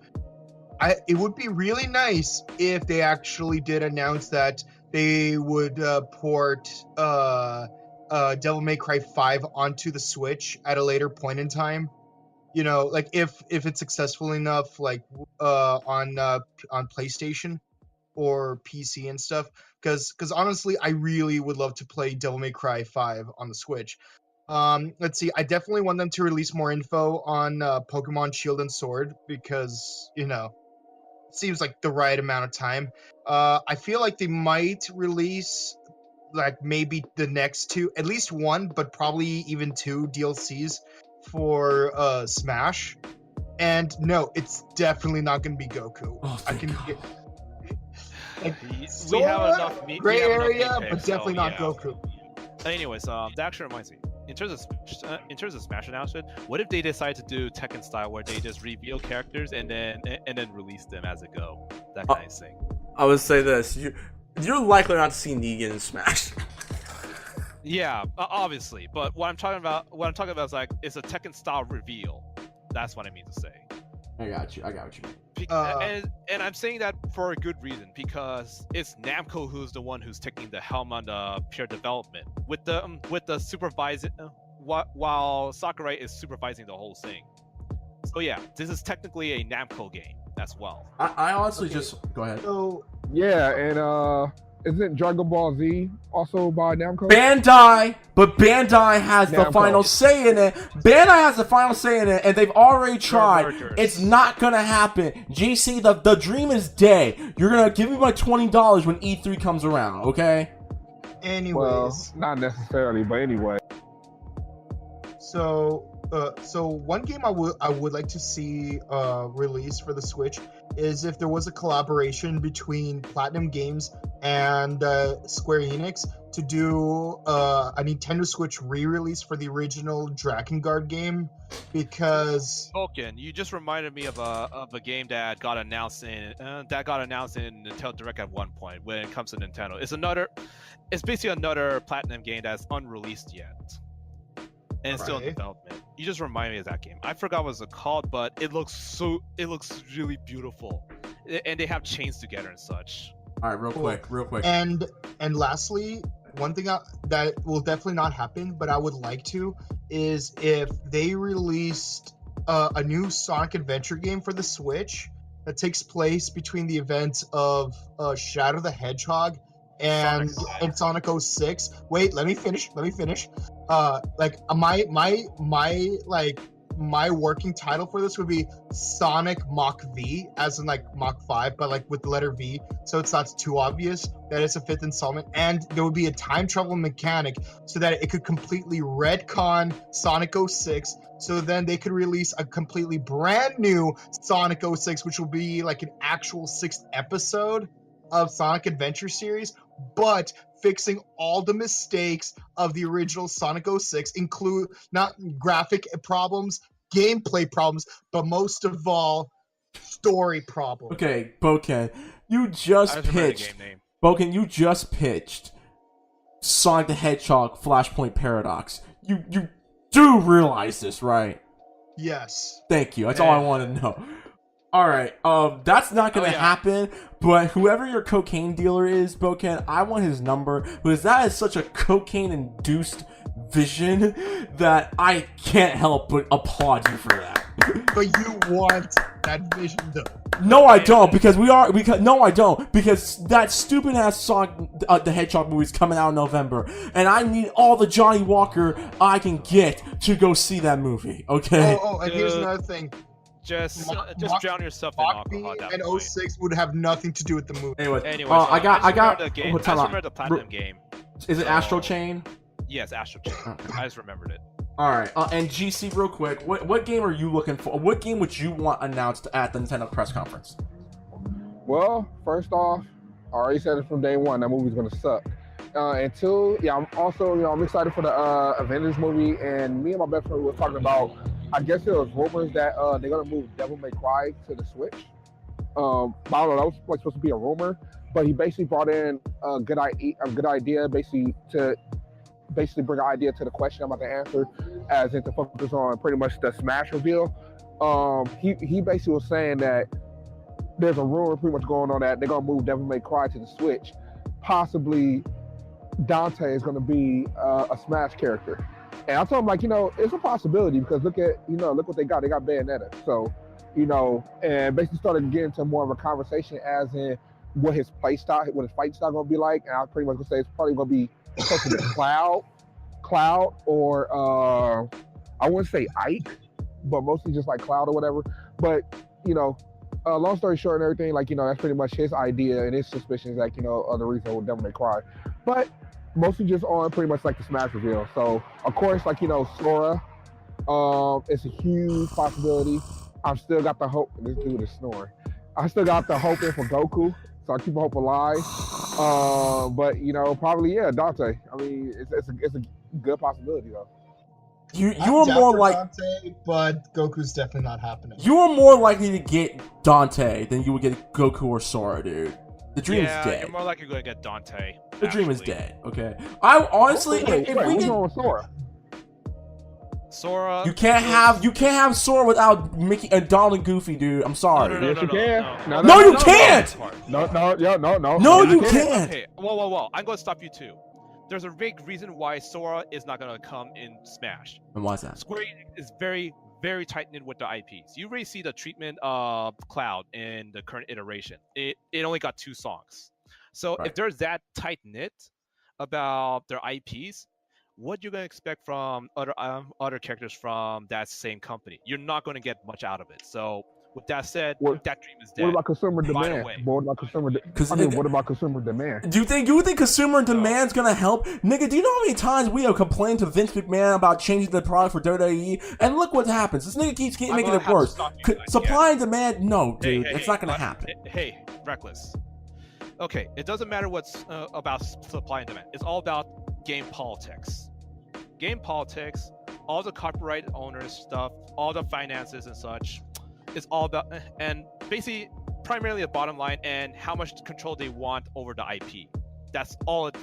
Speaker 4: it would be really nice if they actually did announce that they would port Devil May Cry 5 onto the Switch at a later point in time. Like if it's successful enough, like on PlayStation or PC and stuff. Because honestly, I really would love to play Devil May Cry 5 on the Switch. Let's see. I definitely want them to release more info on Pokemon Shield and Sword because it seems like the right amount of time. I feel like they might release like maybe the next two, at least one, but probably even two DLCs for Smash. And no, it's definitely not going to be Goku.
Speaker 2: I can get
Speaker 1: we have enough
Speaker 4: gray area, but definitely not Goku.
Speaker 1: Anyways, that actually reminds me. In terms of Smash announcement, what if they decide to do Tekken style, where they just reveal characters and then release them as it go, that kind of thing?
Speaker 2: I would say this: you're likely not to see Negan in Smash.
Speaker 1: Yeah, obviously. But what I'm talking about is like it's a Tekken style reveal. That's what I mean to say.
Speaker 2: I got you.
Speaker 1: And I'm saying that for a good reason, because it's Namco who's the one who's taking the helm on the pure development with the supervising, while Sakurai is supervising the whole thing. So yeah, this is technically a Namco game as well.
Speaker 2: I honestly just go ahead.
Speaker 3: So yeah, and isn't Dragon Ball Z also by Namco?
Speaker 2: Bandai, but Bandai has the final say in it. Bandai has the final say in it, and they've already tried. It's not gonna happen. GC, the dream is dead. You're gonna give me my $20 when E3 comes around, okay?
Speaker 4: Anyways,
Speaker 3: well, not necessarily, but anyway.
Speaker 4: So one game I would like to see released for the Switch is if there was a collaboration between Platinum Games and Square Enix to do a Nintendo Switch re-release for the original Drakengard game, because
Speaker 1: Token, you just reminded me of a game that got announced in Nintendo Direct at one point. When it comes to Nintendo, it's basically another Platinum game that's unreleased yet, and it's still in development. You just reminded me of that game. I forgot what it's called, but it looks really beautiful, and they have chains together and such.
Speaker 2: All right, real quick.
Speaker 4: And lastly, one thing that will definitely not happen, but I would like to, is if they released a new Sonic Adventure game for the Switch that takes place between the events of Shadow the Hedgehog and Sonic 06. Wait, let me finish. My working title for this would be Sonic Mach V, as in like Mach 5, but like with the letter V, so it's not too obvious that it's a 5th installment. And there would be a time travel mechanic so that it could completely retcon Sonic 06, so then they could release a completely brand new Sonic 06, which will be like an actual 6th episode of Sonic Adventure series, but fixing all the mistakes of the original Sonic 06, include not graphic problems, gameplay problems, but most of all, story problems.
Speaker 2: Okay, Boken, you just pitched Sonic the Hedgehog Flashpoint Paradox. You do realize this, right?
Speaker 4: Yes.
Speaker 2: Thank you. That's all I want to know. All right, that's not gonna happen. But whoever your cocaine dealer is, Boken, I want his number, because that is such a cocaine-induced vision that I can't help but applaud you for that.
Speaker 4: But you want that vision, though.
Speaker 2: No, I don't, because that stupid ass Sonic the Hedgehog movie is coming out in November, and I need all the Johnny Walker I can get to go see that movie. Okay.
Speaker 4: Oh, and here's another thing.
Speaker 1: Just drown yourself in alcohol.
Speaker 4: And 06 would have nothing to do with the movie.
Speaker 2: Anyway, I got
Speaker 1: the game. I remember the Platinum game.
Speaker 2: Is it Astral Chain?
Speaker 1: Yes, Astral Chain. Okay. I just remembered it.
Speaker 2: All right, and GC, real quick, what game are you looking for? What game would you want announced at the Nintendo press conference?
Speaker 3: Well, first off, I already said it from day one, that movie's gonna suck. And two, I'm also, I'm excited for the Avengers movie, and me and my best friend were talking about, I guess there was rumors that they're gonna move Devil May Cry to the Switch. I don't know, that was like supposed to be a rumor, but he basically brought in a good idea, basically to bring an idea to the question I'm about to answer, as in to focus on pretty much the Smash reveal. He basically was saying that there's a rumor pretty much going on that they're gonna move Devil May Cry to the Switch. Possibly Dante is gonna be a Smash character. And I told him, like, it's a possibility, because look what they got. They got Bayonetta. So, and basically started getting into more of a conversation as in what his fight style gonna be like. And I pretty much gonna say it's probably gonna be close to the Cloud, or I wouldn't say Ike, but mostly just like Cloud or whatever. But, long story short and everything, like, that's pretty much his idea and his suspicions, like, of the reason why Devil May Cry. But mostly just on pretty much like the Smash reveal. So, of course, like, Sora, it's a huge possibility. I've still got the hope. This dude is snoring. I still got the hope in for Goku, so I keep hope alive. But, probably, Dante. I mean, it's a good possibility, though.
Speaker 2: You are more like
Speaker 4: Dante, but Goku's definitely not happening.
Speaker 2: You are more likely to get Dante than you would get Goku or Sora, dude. The dream is dead.
Speaker 1: You're more likely going to get Dante.
Speaker 2: The dream is dead. Okay. I honestly, if we
Speaker 3: get
Speaker 1: Sora,
Speaker 2: you can't have Sora without Mickey and Donald and Goofy, dude. I'm sorry.
Speaker 3: Yes, you can.
Speaker 2: No, you can't.
Speaker 3: No.
Speaker 2: No, you can't.
Speaker 1: Okay. Whoa. I'm going to stop you too. There's a big reason why Sora is not going to come in Smash.
Speaker 2: And why is that?
Speaker 1: Square Enix is very, very tight-knit with the IPs. You already see the treatment of Cloud in the current iteration. It only got 2 songs. So if there's that tight-knit about their IPs, what you're going to expect from other characters from that same company? You're not going to get much out of it. So with that said, that dream is dead.
Speaker 3: What about consumer demand? What about consumer demand?
Speaker 2: Do you think consumer demand's gonna help? Nigga, do you know how many times we have complained to Vince McMahon about changing the product for WWE? And look what happens. This nigga keeps making it worse. Supply and demand, no, dude, it's not gonna happen.
Speaker 1: Hey, Reckless. okay, it doesn't matter what's about supply and demand. It's all about game politics. Game politics, all the copyright owners stuff, all the finances and such. It's all about, and basically primarily the bottom line and how much control they want over the IP. That's all it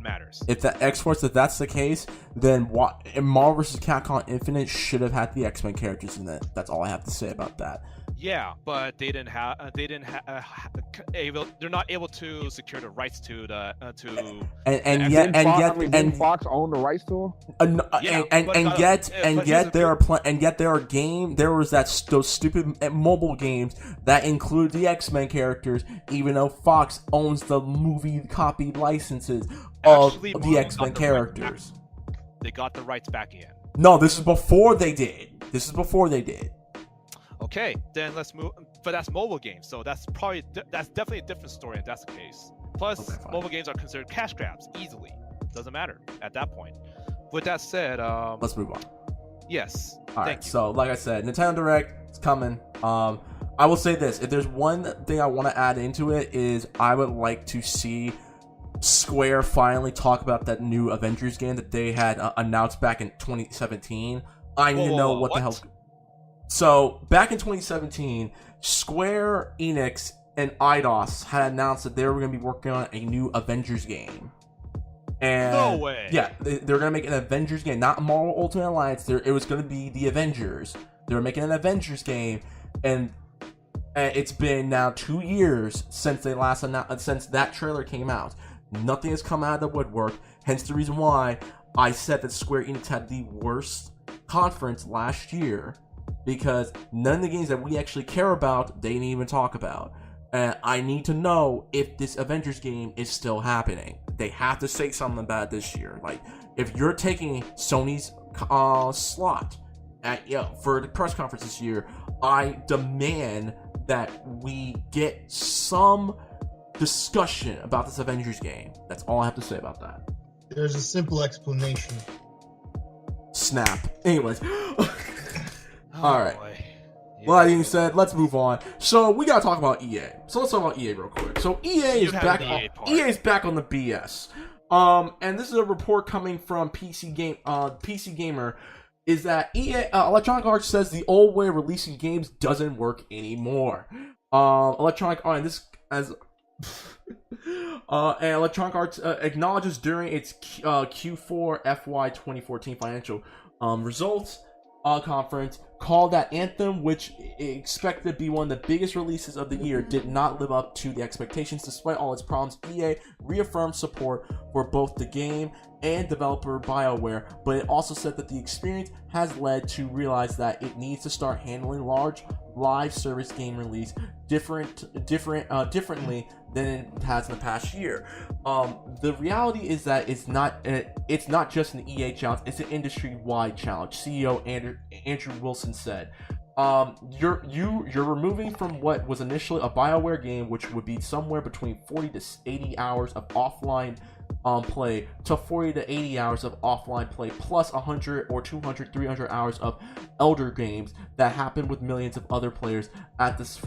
Speaker 1: matters.
Speaker 2: If that's the case, then Marvel vs. Capcom Infinite should have had the X-Men characters in it. That's all I have to say about that.
Speaker 1: Yeah, but they're not able to secure the rights to the
Speaker 3: Didn't Fox own the rights to them?
Speaker 2: There was those stupid mobile games that include the X-Men characters, even though Fox owns the movie copy licenses of the X-Men characters.
Speaker 1: They got the rights back in.
Speaker 2: No, this is before they did.
Speaker 1: Okay, then let's move. But that's mobile games, so that's definitely a different story if that's the case. Plus, mobile games are considered cash grabs easily. Doesn't matter at that point. With that said,
Speaker 2: let's move on.
Speaker 1: Yes.
Speaker 2: All right. So, like I said, Nintendo Direct is coming. I will say this: if there's one thing I want to add into it, is I would like to see Square finally talk about that new Avengers game that they had announced back in 2017. I need to know what the hell. So, back in 2017, Square Enix and Eidos had announced that they were going to be working on a new Avengers game. And
Speaker 1: no way!
Speaker 2: Yeah, they were going to make an Avengers game, not Marvel Ultimate Alliance. It was going to be the Avengers. They were making an Avengers game, and it's been now 2 years since they last since that trailer came out. Nothing has come out of the woodwork, hence the reason why I said that Square Enix had the worst conference last year. Because none of the games that we actually care about, they didn't even talk about. And I need to know if this Avengers game is still happening. They have to say something about it this year. Like, if you're taking Sony's slot for the press conference this year, I demand that we get some discussion about this Avengers game. That's all I have to say about that.
Speaker 4: There's a simple explanation.
Speaker 2: Snap. Anyways. All right. Yeah. Well, that being said, let's move on. So we gotta talk about EA. So let's talk about EA real quick. So EA is back. EA is back on the BS. And this is a report coming from PC Gamer. Is that EA Electronic Arts says the old way of releasing games doesn't work anymore. Electronic Arts and Electronic Arts acknowledges during its Q4 FY 2014 financial results conference called that Anthem, which expected to be one of the biggest releases of the year, did not live up to the expectations. Despite all its problems, EA reaffirmed support for both the game and developer BioWare, but it also said that the experience has led to realize that it needs to start handling large live service game release differently than it has in the past year. The reality is that it's not just an EA challenge; it's an industry-wide challenge. CEO Andrew Wilson said, "You're removing from what was initially a BioWare game, which would be somewhere between 40 to 80 hours of offline play, to 40 to 80 hours of offline play, plus 100 or 200, 300 hours of elder games that happen with millions of other players at this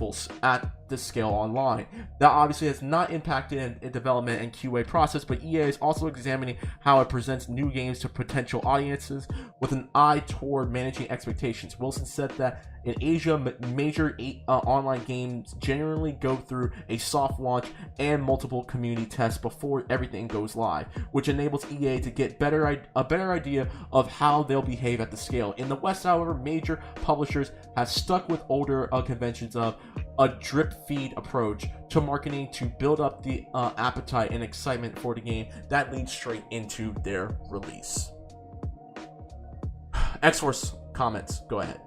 Speaker 2: scale online. That obviously has not impacted in development and QA process, but EA is also examining how it presents new games to potential audiences with an eye toward managing expectations." Wilson said that in Asia, major online games generally go through a soft launch and multiple community tests before everything goes live, which enables EA to get a better idea of how they'll behave at the scale. In the West, however, major publishers have stuck with older conventions of a drip feed approach to marketing to build up the appetite and excitement for the game that leads straight into their release. Xforce comments, go ahead.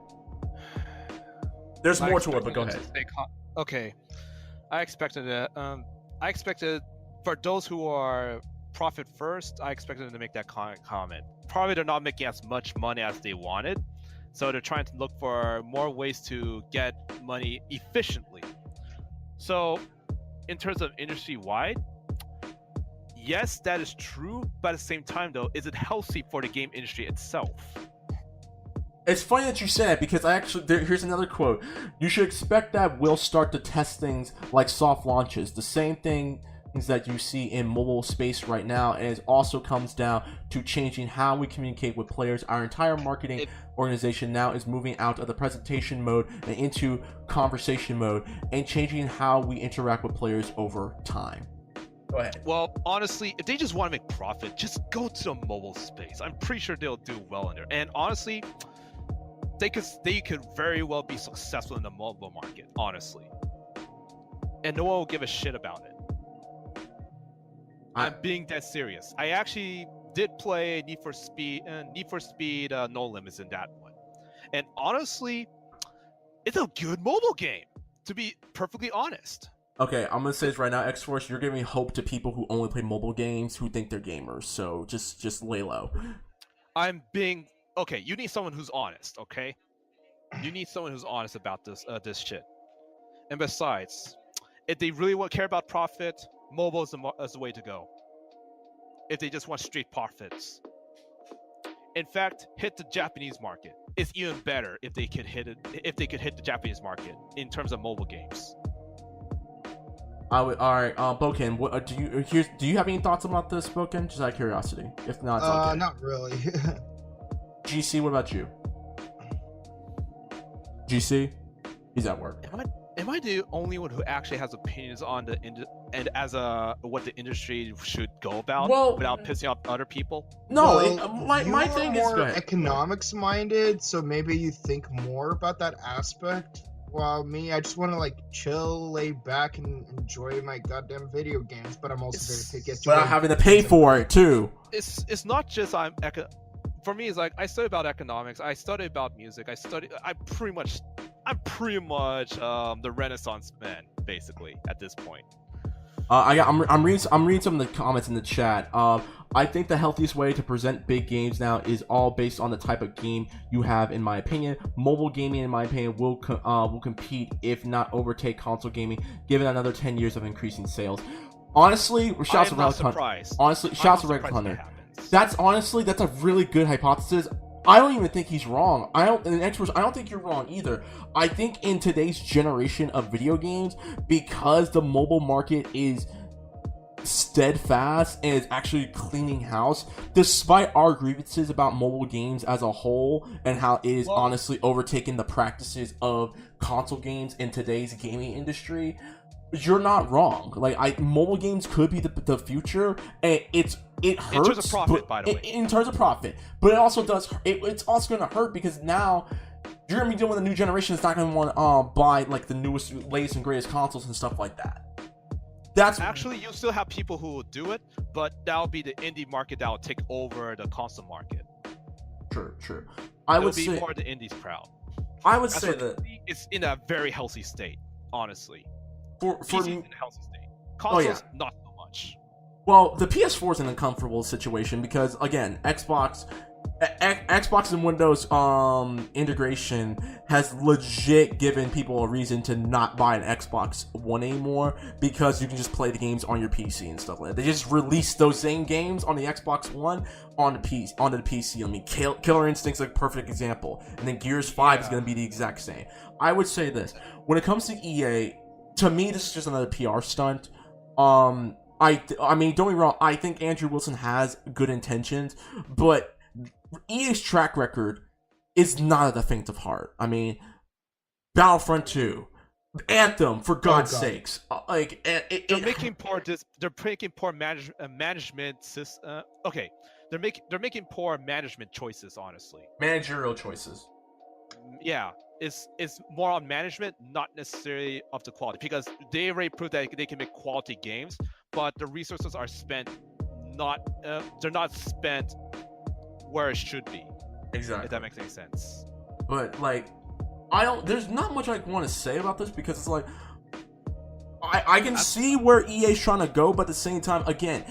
Speaker 2: There's more to it, but go ahead.
Speaker 1: Okay, I expected it. I expected, for those who are profit first, I expected them to make that comment. Probably they're not making as much money as they wanted, so they're trying to look for more ways to get money efficiently. So, in terms of industry-wide, yes, that is true, but at the same time, though, is it healthy for the game industry itself?
Speaker 2: It's funny that you said it, because here's another quote. "You should expect that we'll start to test things like soft launches. The same thing that you see in mobile space right now, and it also comes down to changing how we communicate with players. Our entire marketing organization now is moving out of the presentation mode and into conversation mode, and changing how we interact with players over time. Go ahead.
Speaker 1: Well, honestly, if they just want to make profit, just go to the mobile space. I'm pretty sure they'll do well in there. And honestly, they could very well be successful in the mobile market, honestly. And no one will give a shit about it. I'm being dead serious. I actually did play Need for Speed No Limits in that one. And honestly, it's a good mobile game, to be perfectly honest.
Speaker 2: Okay, I'm gonna say this right now, Xforce, you're giving hope to people who only play mobile games who think they're gamers, so just lay low.
Speaker 1: Okay, you need someone who's honest, okay? You need someone who's honest about this shit. And besides, if they really care about profit, mobile is the way to go. If they just want straight profits. In fact, hit the Japanese market. It's even better if they could hit the Japanese market in terms of mobile games.
Speaker 2: All right, Boken, do you have any thoughts about this, Boken? Just out of curiosity. If not, it's okay.
Speaker 4: Not really.
Speaker 2: GC, what about you? GC, he's at work.
Speaker 1: Am I the only one who actually has opinions on what the industry should go about without pissing off other people?
Speaker 2: No,
Speaker 4: well,
Speaker 2: my thing is
Speaker 4: more economics minded, so maybe you think more about that aspect. While me, I just want to like chill, lay back, and enjoy my goddamn video games. But I'm also very picky.
Speaker 2: Without having to pay for it too.
Speaker 1: It's not just for me. It's like I study about economics. I study about music. I'm pretty much the Renaissance man, basically, at this point.
Speaker 2: I'm reading some of the comments in the chat. I think the healthiest way to present big games now is all based on the type of game you have. In my opinion, mobile gaming, in my opinion, will compete, if not overtake, console gaming, given another 10 years of increasing sales. Honestly, shouts to Relic Hunter. Honestly, shouts to Relic Hunter. That's a really good hypothesis. I don't even think he's wrong. I don't think you're wrong either. I think in today's generation of video games, because the mobile market is steadfast and is actually cleaning house, despite our grievances about mobile games as a whole and how it is honestly overtaking the practices of console games in today's gaming industry, you're not wrong. Like, mobile games could be the future, and it hurts in terms of profit, by the way. In terms of profit, but it also does. It's also going to hurt because now you're going to be dealing with a new generation that's not going to want to buy like the newest, latest, and greatest consoles and stuff like that. That's
Speaker 1: actually, you'll still have people who will do it, but that'll be the indie market that will take over the console market.
Speaker 2: True.
Speaker 1: I would be more the indies crowd.
Speaker 2: I would say that
Speaker 1: it's in a very healthy state, honestly.
Speaker 2: For
Speaker 1: PC's in a healthy state. Consoles, not so much.
Speaker 2: Well, the PS4 is in an uncomfortable situation because, again, Xbox and Windows integration has legit given people a reason to not buy an Xbox One anymore, because you can just play the games on your PC and stuff like that. They just released those same games on the Xbox One onto the PC. I mean, Killer Instinct's a perfect example, and then Gears 5 is going to be the exact same. I would say this: when it comes to EA, to me, this is just another PR stunt. I mean, don't get me wrong, I think Andrew Wilson has good intentions, but EA's track record is not at the faint of heart. I mean, Battlefront 2, Anthem, for God's sakes,
Speaker 1: they're making poor management. Okay, they're making poor management choices. Honestly,
Speaker 2: managerial choices.
Speaker 1: Yeah, it's more on management, not necessarily of the quality, because they already proved that they can make quality games, but the resources are spent they're not spent where it should be.
Speaker 2: Exactly.
Speaker 1: If that makes any sense.
Speaker 2: But like, there's not much I want to say about this, because it's like I can see where EA's trying to go, but at the same time, again,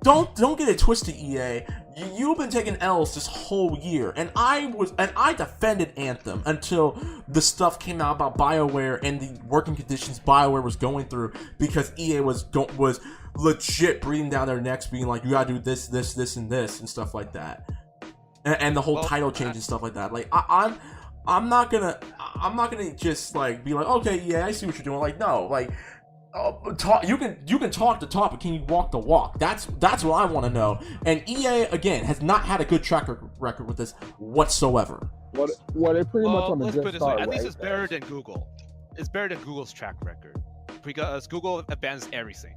Speaker 2: don't get it twisted, EA. You've been taking L's this whole year, and I defended Anthem until the stuff came out about BioWare and the working conditions BioWare was going through, because EA was legit breathing down their necks, being like, you gotta do this, and this, and stuff like that, and the whole title change and stuff like that. Like, I'm not gonna just like be like, okay, yeah, I see what you're doing. Like, no, like, You can talk the talk, but can you walk the walk? That's what I want to know. And EA again has not had a good track record with this whatsoever.
Speaker 3: Well, they pretty much on the good start.
Speaker 1: At least it's better than Google. It's better than Google's track record because Google abandons everything.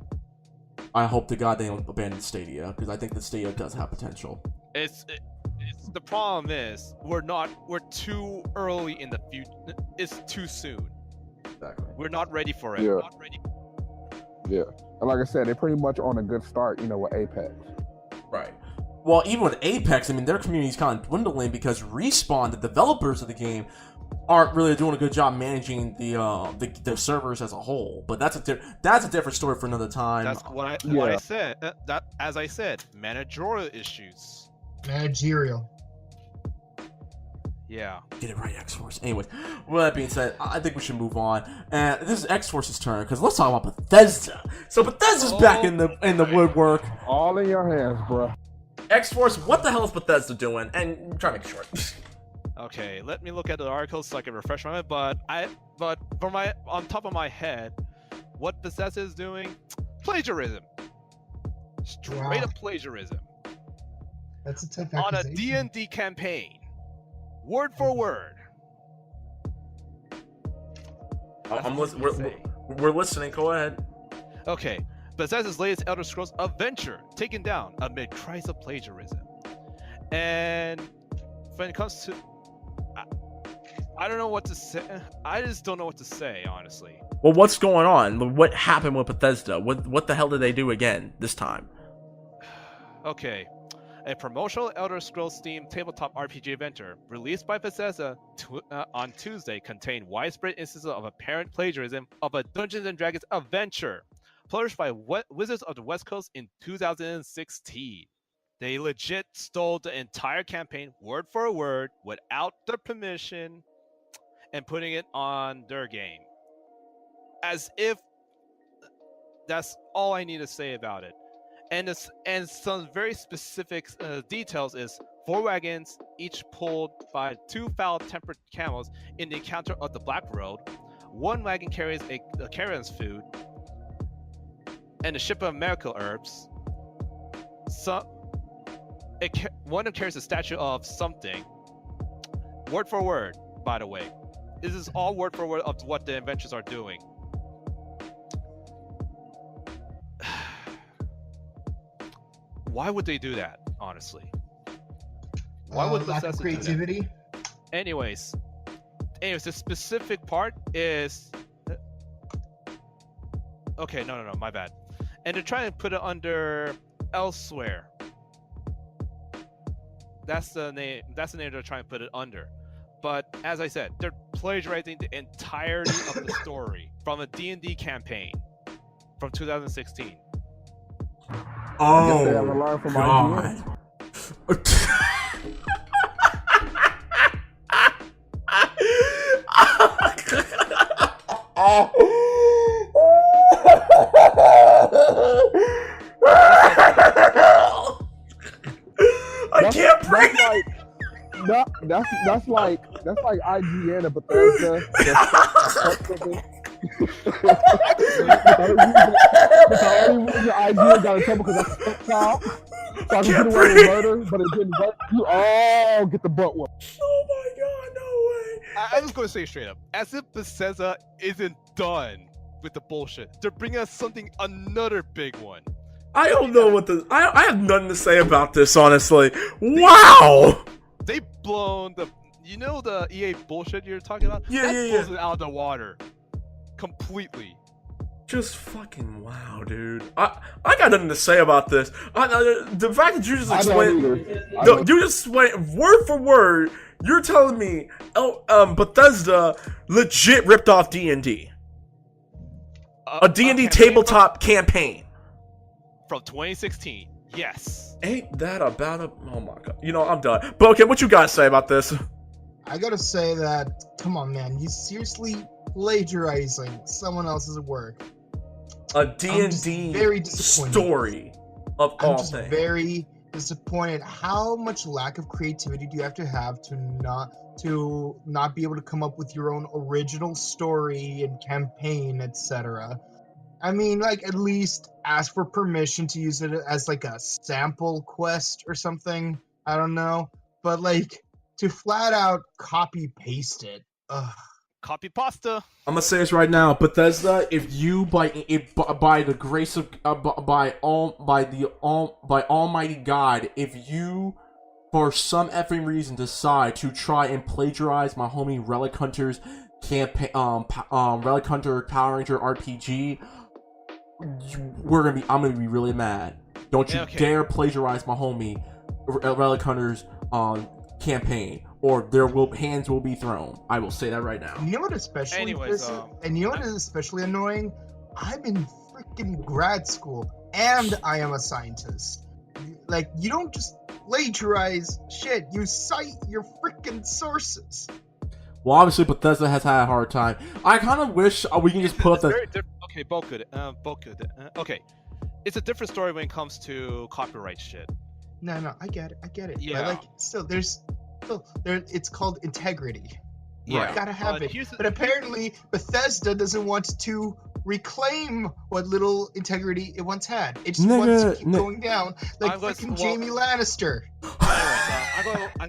Speaker 2: I hope to God they don't abandon Stadia because I think the Stadia does have potential.
Speaker 1: It's the problem is we're too early in the future. It's too soon.
Speaker 2: Exactly.
Speaker 1: We're not ready for it.
Speaker 3: Yeah.
Speaker 1: We're not ready.
Speaker 3: Yeah, and like I said, they're pretty much on a good start, with Apex.
Speaker 2: Right. Well, even with Apex, I mean, their community's kind of dwindling because Respawn, the developers of the game, aren't really doing a good job managing the servers as a whole. But that's a different story for another time.
Speaker 1: That's what I said. As I said, managerial issues.
Speaker 4: Managerial.
Speaker 1: Yeah.
Speaker 2: Get it right, Xforce. Anyways, with that being said, I think we should move on. And this is Xforce's turn because let's talk about Bethesda. So Bethesda's back in the woodwork.
Speaker 3: All in your hands, bro.
Speaker 2: Xforce, what the hell is Bethesda doing? And try to make it short.
Speaker 1: Okay, let me look at the articles so I can refresh my mind. But from on top of my head, what Bethesda is doing? Plagiarism. Straight up plagiarism.
Speaker 4: That's a tough
Speaker 1: accusation. On a D&D campaign. Word for word.
Speaker 2: We're listening. Go ahead.
Speaker 1: Okay. Bethesda's latest Elder Scrolls adventure taken down amid cries of plagiarism. And when it comes to, I don't know what to say. I just don't know what to say, honestly.
Speaker 2: Well, what's going on? What happened with Bethesda? What the hell did they do again this time?
Speaker 1: Okay. A promotional Elder Scrolls themed tabletop RPG adventure released by Bethesda on Tuesday contained widespread instances of apparent plagiarism of a Dungeons & Dragons adventure published by Wizards of the West Coast in 2016. They legit stole the entire campaign word for word without their permission and putting it on their game. As if that's all I need to say about it. And some very specific details is 4 wagons, each pulled by 2 foul-tempered camels in the encounter of the Black Road. 1 wagon carries a caravan's food and a ship of miracle herbs. One carries a statue of something. Word for word, by the way. This is all word for word of what the adventures are doing. Why would they do that, honestly? Why would
Speaker 4: lack of creativity?
Speaker 1: Anyways, the specific part is okay. No, my bad. And they're trying to put it under elsewhere. That's the name. That's the name they're trying to put it under. But as I said, they're plagiarizing the entirety of the story from a D&D campaign from 2016.
Speaker 3: Oh, they haven't learned from
Speaker 2: God. I can't breathe.
Speaker 3: That's like IGN and Bethesda. The only reason IGN got in trouble because I stepped out, so I could get away with murder, but it didn't work. You all get the butt whooped.
Speaker 2: Oh my God, no way!
Speaker 1: I'm just going to say straight up, as if Bethesda isn't done with the bullshit, they're bringing us another big one.
Speaker 2: I don't know what I have nothing to say about this, honestly. Wow!
Speaker 1: They've blown the EA bullshit you're talking about?
Speaker 2: Yeah.
Speaker 1: Blows it out of the water. Completely.
Speaker 2: Just fucking wow, dude. I got nothing to say about this. The fact that you just explained, you just went word for word. You're telling me, Bethesda legit ripped off D&D, a D&D tabletop campaign
Speaker 1: from 2016. Yes.
Speaker 2: Ain't that about a? Oh my God. I'm done. But okay, what you gotta say about this?
Speaker 4: I gotta say that, come on, man. You seriously plagiarizing someone else's work.
Speaker 2: A D&D story of all things.
Speaker 4: I'm just very disappointed. How much lack of creativity do you have to not be able to come up with your own original story and campaign, etc.? I mean, like, at least ask for permission to use it as, like, a sample quest or something. I don't know. But, like, to flat out copy-paste it. Ugh.
Speaker 1: Copy pasta.
Speaker 2: I'm gonna say this right now, Bethesda. If you, by the grace of by Almighty God, if you, for some effing reason, decide to try and plagiarize my homie Relic Hunter's campaign, Relic Hunter Power Ranger RPG, I'm gonna be really mad. Don't you dare plagiarize my homie Relic Hunter's campaign, or hands will be thrown. I will say that right now.
Speaker 4: You know what especially and you know what is especially annoying? I'm in freaking grad school and I am a scientist. Like, you don't just plagiarize shit, you cite your freaking sources.
Speaker 2: Well, obviously Bethesda has had a hard time. I kind of wish we can just put up the...
Speaker 1: Okay, both good. Okay, it's a different story when it comes to copyright shit.
Speaker 4: No, I get it.
Speaker 1: Yeah.
Speaker 4: But, like, it's called integrity.
Speaker 2: Yeah.
Speaker 4: You gotta have it. But apparently, Bethesda doesn't want to reclaim what little integrity it once had. It just wants to keep going down, like freaking Jamie Lannister.
Speaker 1: I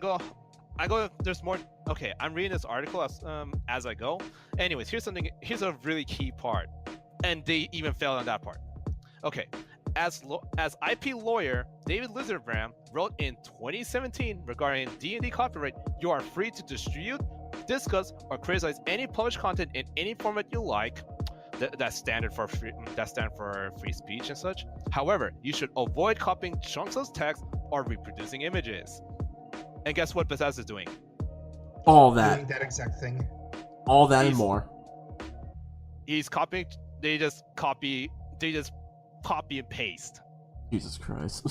Speaker 1: go. There's more. Okay, I'm reading this article as I go. Anyways, here's a really key part, and they even failed on that part. Okay. As IP lawyer David Lizardbrand wrote in 2017 regarding D&D copyright, you are free to distribute, discuss, or criticize any published content in any format you like. That's standard for free speech and such. However, you should avoid copying chunks of text or reproducing images. And guess what Bethesda's doing?
Speaker 2: All that.
Speaker 4: Doing that exact thing.
Speaker 2: All that and more.
Speaker 1: He's copying. They just copy and paste.
Speaker 2: Jesus Christ.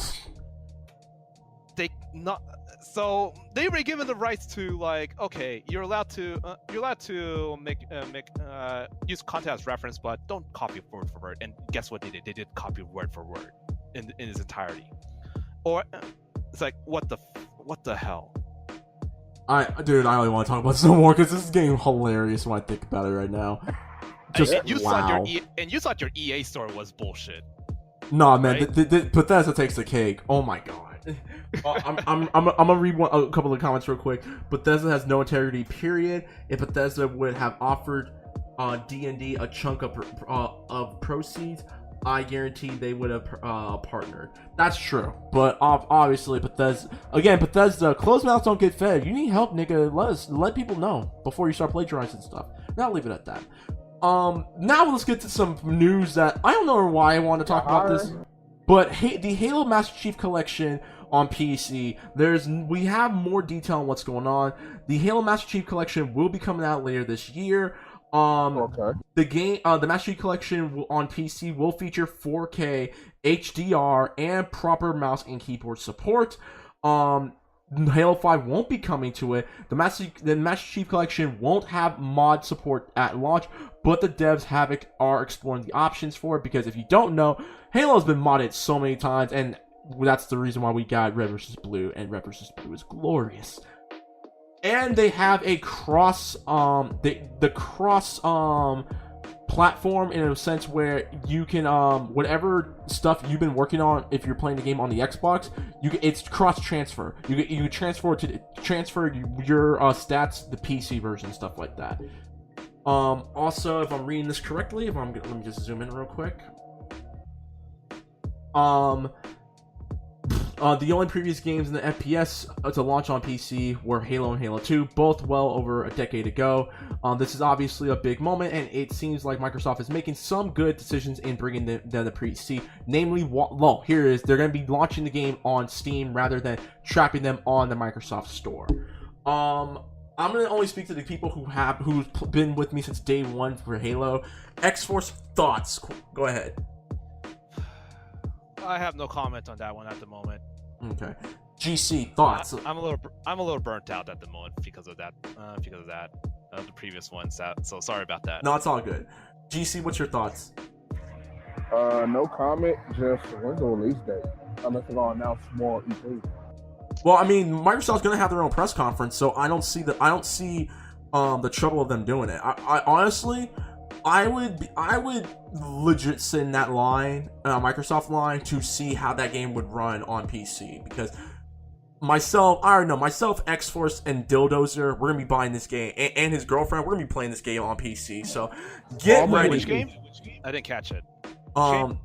Speaker 1: So they were given the rights to, like, okay, you're allowed to make use content as reference, but don't copy word for word. And guess what they did? They did copy word for word in its entirety. Or it's like, what the hell?
Speaker 2: I don't really want to talk about this no more because this is getting hilarious when I think about it right now. Just
Speaker 1: and you
Speaker 2: wow.
Speaker 1: thought your EA story was bullshit.
Speaker 2: Nah, man, right? Bethesda takes the cake. Oh my god. I'm gonna read a couple of comments real quick. Bethesda has no integrity, period. If Bethesda would have offered D&D a chunk of proceeds, I guarantee they would have partnered. That's true, but obviously Bethesda, closed mouths don't get fed. You need help, nigga. Let people know before you start plagiarizing stuff. Now leave it at that. Now let's get to some news that I don't know why I want to talk about this, but the Halo Master Chief Collection on PC. We have more detail on what's going on. The Halo Master Chief Collection will be coming out later this year. The Master Chief Collection on PC will feature 4K HDR and proper mouse and keyboard support. Halo 5 won't be coming to it. The Master Chief Collection won't have mod support at launch, but the devs are exploring the options for it, because if you don't know, Halo's been modded so many times, and that's the reason why we got Red vs. Blue, and Red vs. Blue is glorious. And they have a cross platform, in a sense where you can whatever stuff you've been working on, if you're playing the game on the Xbox, it's cross transfer. You transfer your stats, the PC version, stuff like that. Also, if I'm reading this correctly, let me just zoom in real quick. The only previous games in the FPS to launch on PC were Halo and Halo 2, both well over a decade ago. This is obviously a big moment, and it seems like Microsoft is making some good decisions in bringing them to PC. Namely, here it is. They're going to be launching the game on Steam rather than trapping them on the Microsoft Store. I'm going to only speak to the people who's been with me since day one for Halo. Xforce, thoughts? Go ahead.
Speaker 1: I have no comment on that one at the moment.
Speaker 2: Okay. GC, thoughts?
Speaker 1: I'm a little burnt out at the moment because of that. The previous ones. So sorry about that.
Speaker 2: No, it's all good. GC, what's your thoughts?
Speaker 3: No comment. Just when's the release date? Unless they're gonna announce more E3.
Speaker 2: Well, I mean, Microsoft's gonna have their own press conference, so I don't see the trouble of them doing it. I honestly, I would legit sit in that line, Microsoft line, to see how that game would run on PC, because myself, Xforce, and Dildozer, we're gonna be buying this game, and his girlfriend, we're gonna be playing this game on PC. So get ready.
Speaker 1: Which game? I didn't catch it.
Speaker 3: The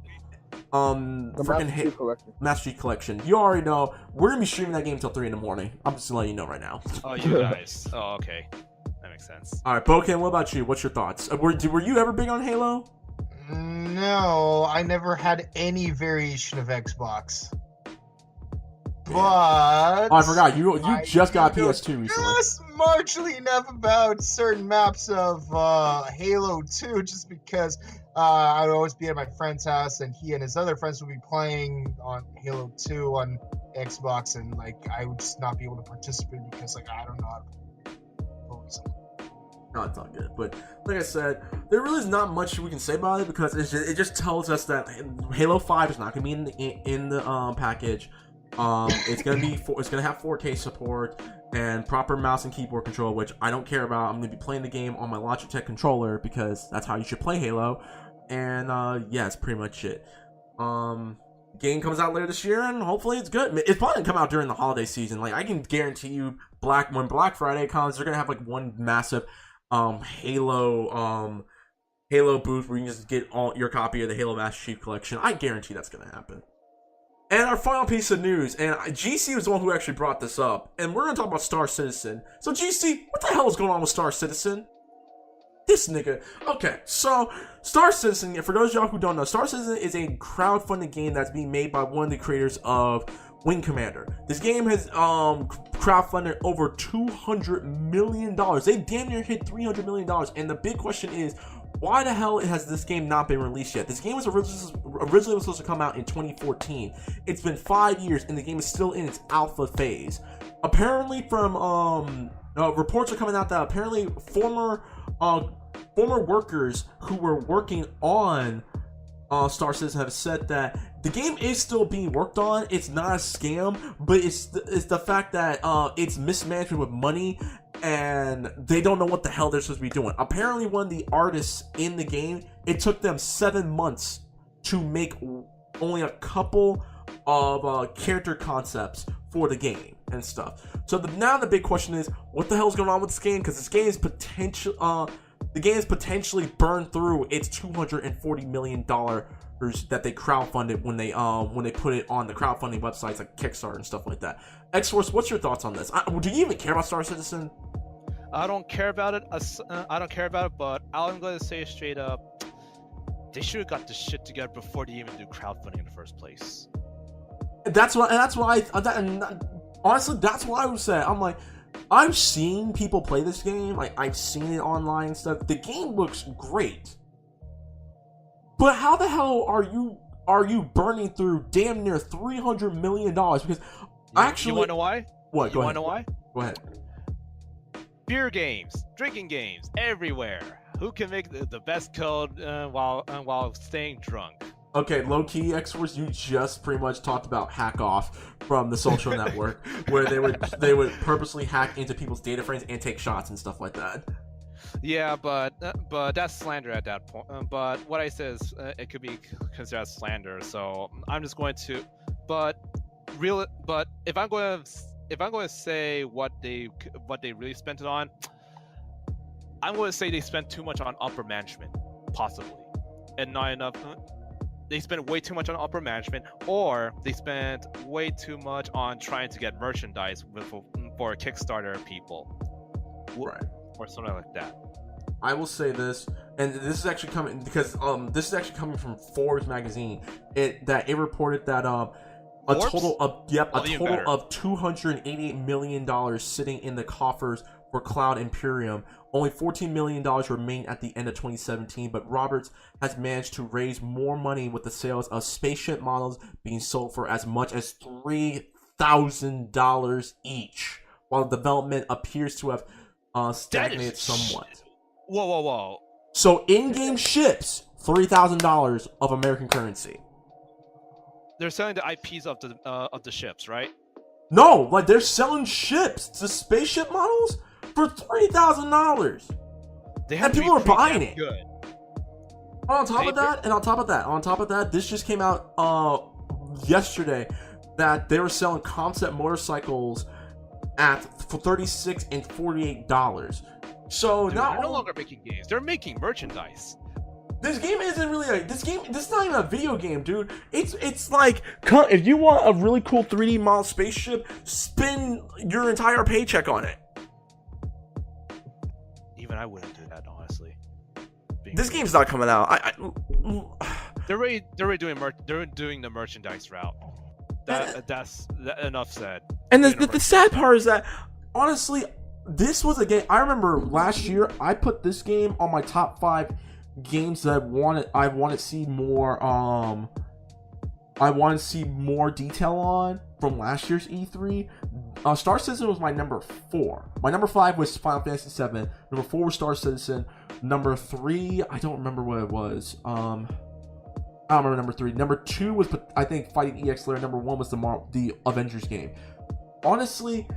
Speaker 2: Master Chief Collection. You already know we're gonna be streaming that game till 3 a.m. I'm just letting you know right now.
Speaker 1: Oh, you guys. Oh, okay. That makes sense.
Speaker 2: All right, Boken, what about you? What's your thoughts? Were you ever big on Halo?
Speaker 4: No, I never had any variation of Xbox. But
Speaker 2: I forgot you just got PS2 recently.
Speaker 4: Just marginally enough about certain maps of Halo 2, just because I would always be at my friend's house, and he and his other friends would be playing on Halo 2 on Xbox, and like I would just not be able to participate because like I don't know how to play something.
Speaker 2: No, it's all good. But like I said, there really is not much we can say about it, because it just tells us that Halo 5 is not going to be in the package. It's gonna have 4K support and proper mouse and keyboard control, which I don't care about. I'm gonna be playing the game on my Logitech controller because that's how you should play Halo. And yeah, that's pretty much it. Game comes out later this year, and hopefully it's good. It's probably gonna come out during the holiday season. Like I can guarantee you, when Black Friday comes, they're gonna have like one massive Halo booth where you can just get your copy of the Halo Master Chief Collection. I guarantee that's gonna happen. And our final piece of news, and GC was the one who actually brought this up, and we're going to talk about Star Citizen. So GC, what the hell is going on with Star Citizen? This nigga. Okay, so Star Citizen, for those of y'all who don't know, Star Citizen is a crowdfunded game that's being made by one of the creators of Wing Commander. This game has crowdfunded over $200 million. They damn near hit $300 million, and the big question is, why the hell has this game not been released yet? This game was originally supposed to come out in 2014. It's been 5 years, and the game is still in its alpha phase. Apparently, from reports are coming out that apparently former workers who were working on Star Citizen have said that the game is still being worked on. It's not a scam, but it's the fact that it's mismanagement with money, and they don't know what the hell they're supposed to be doing. Apparently, one of the artists in the game, it took them 7 months to make only a couple of character concepts for the game and stuff. So now the big question is, what the hell is going on with this game? Because this game is potentially burned through its $240 million that they crowdfunded when they put it on the crowdfunding websites like Kickstarter and stuff like that. Xforce, what's your thoughts on this? Do you even care about Star Citizen?
Speaker 1: I don't care about it. But I'm going to say straight up, they should have got this shit together before they even do crowdfunding in the first place. Honestly, that's what I would say. I'm like, I've seen people play this game. Like, I've seen it online and stuff. The game looks great. But how the hell are you burning through damn near $300 million? Because actually, you want to know why?
Speaker 2: What?
Speaker 1: You want to know why?
Speaker 2: Go ahead.
Speaker 1: Beer games, drinking games, everywhere. Who can make the best code while staying drunk?
Speaker 2: Okay, low key, Xforce, you just pretty much talked about Hack Off from the social network, where they would purposely hack into people's data frames and take shots and stuff like that.
Speaker 1: Yeah, but that's slander at that point. But what I said is it could be considered as slander. So I'm just going to, but if I'm going to say what they really spent it on, I'm going to say they spent too much on upper management, possibly, and not enough. They spent way too much on upper management, or they spent way too much on trying to get merchandise for Kickstarter people,
Speaker 2: right,
Speaker 1: or something like that.
Speaker 2: I will say this, and this is actually coming because this is actually coming from Forbes magazine. It reported that a total of $288 million sitting in the coffers for Cloud Imperium. Only $14 million remain at the end of 2017, but Roberts has managed to raise more money with the sales of spaceship models being sold for as much as $3,000 each, while development appears to have stagnated somewhat.
Speaker 1: Whoa.
Speaker 2: So in-game ships, $3,000 of American currency.
Speaker 1: They're selling the IPs of the ships, right?
Speaker 2: No, like they're selling ships, the spaceship models, for $3,000. And people are buying it.
Speaker 1: Good.
Speaker 2: On top of that, this just came out yesterday that they were selling concept motorcycles for $36 and $48. So
Speaker 1: Dude, they're no longer making games; they're making merchandise.
Speaker 2: This game isn't really this is not even a video game, dude. It's like, if you want a really cool 3D model spaceship, spend your entire paycheck on it.
Speaker 1: Even I wouldn't do that, honestly.
Speaker 2: This game's not coming out.
Speaker 1: They're already doing the merchandise route. That's enough said.
Speaker 2: And the sad part is that, honestly, this was a game. I remember last year I put this game on my top 5 games that I want to see more. I want to see more detail on from last year's E3. Star Citizen was my number 4. My number 5 was Final Fantasy VII. Number 4 was Star Citizen. Number 3, I don't remember what it was. I don't remember number 3. Number 2 was, I think, Fighting EX Layer. Number 1 was the Avengers game. Honestly,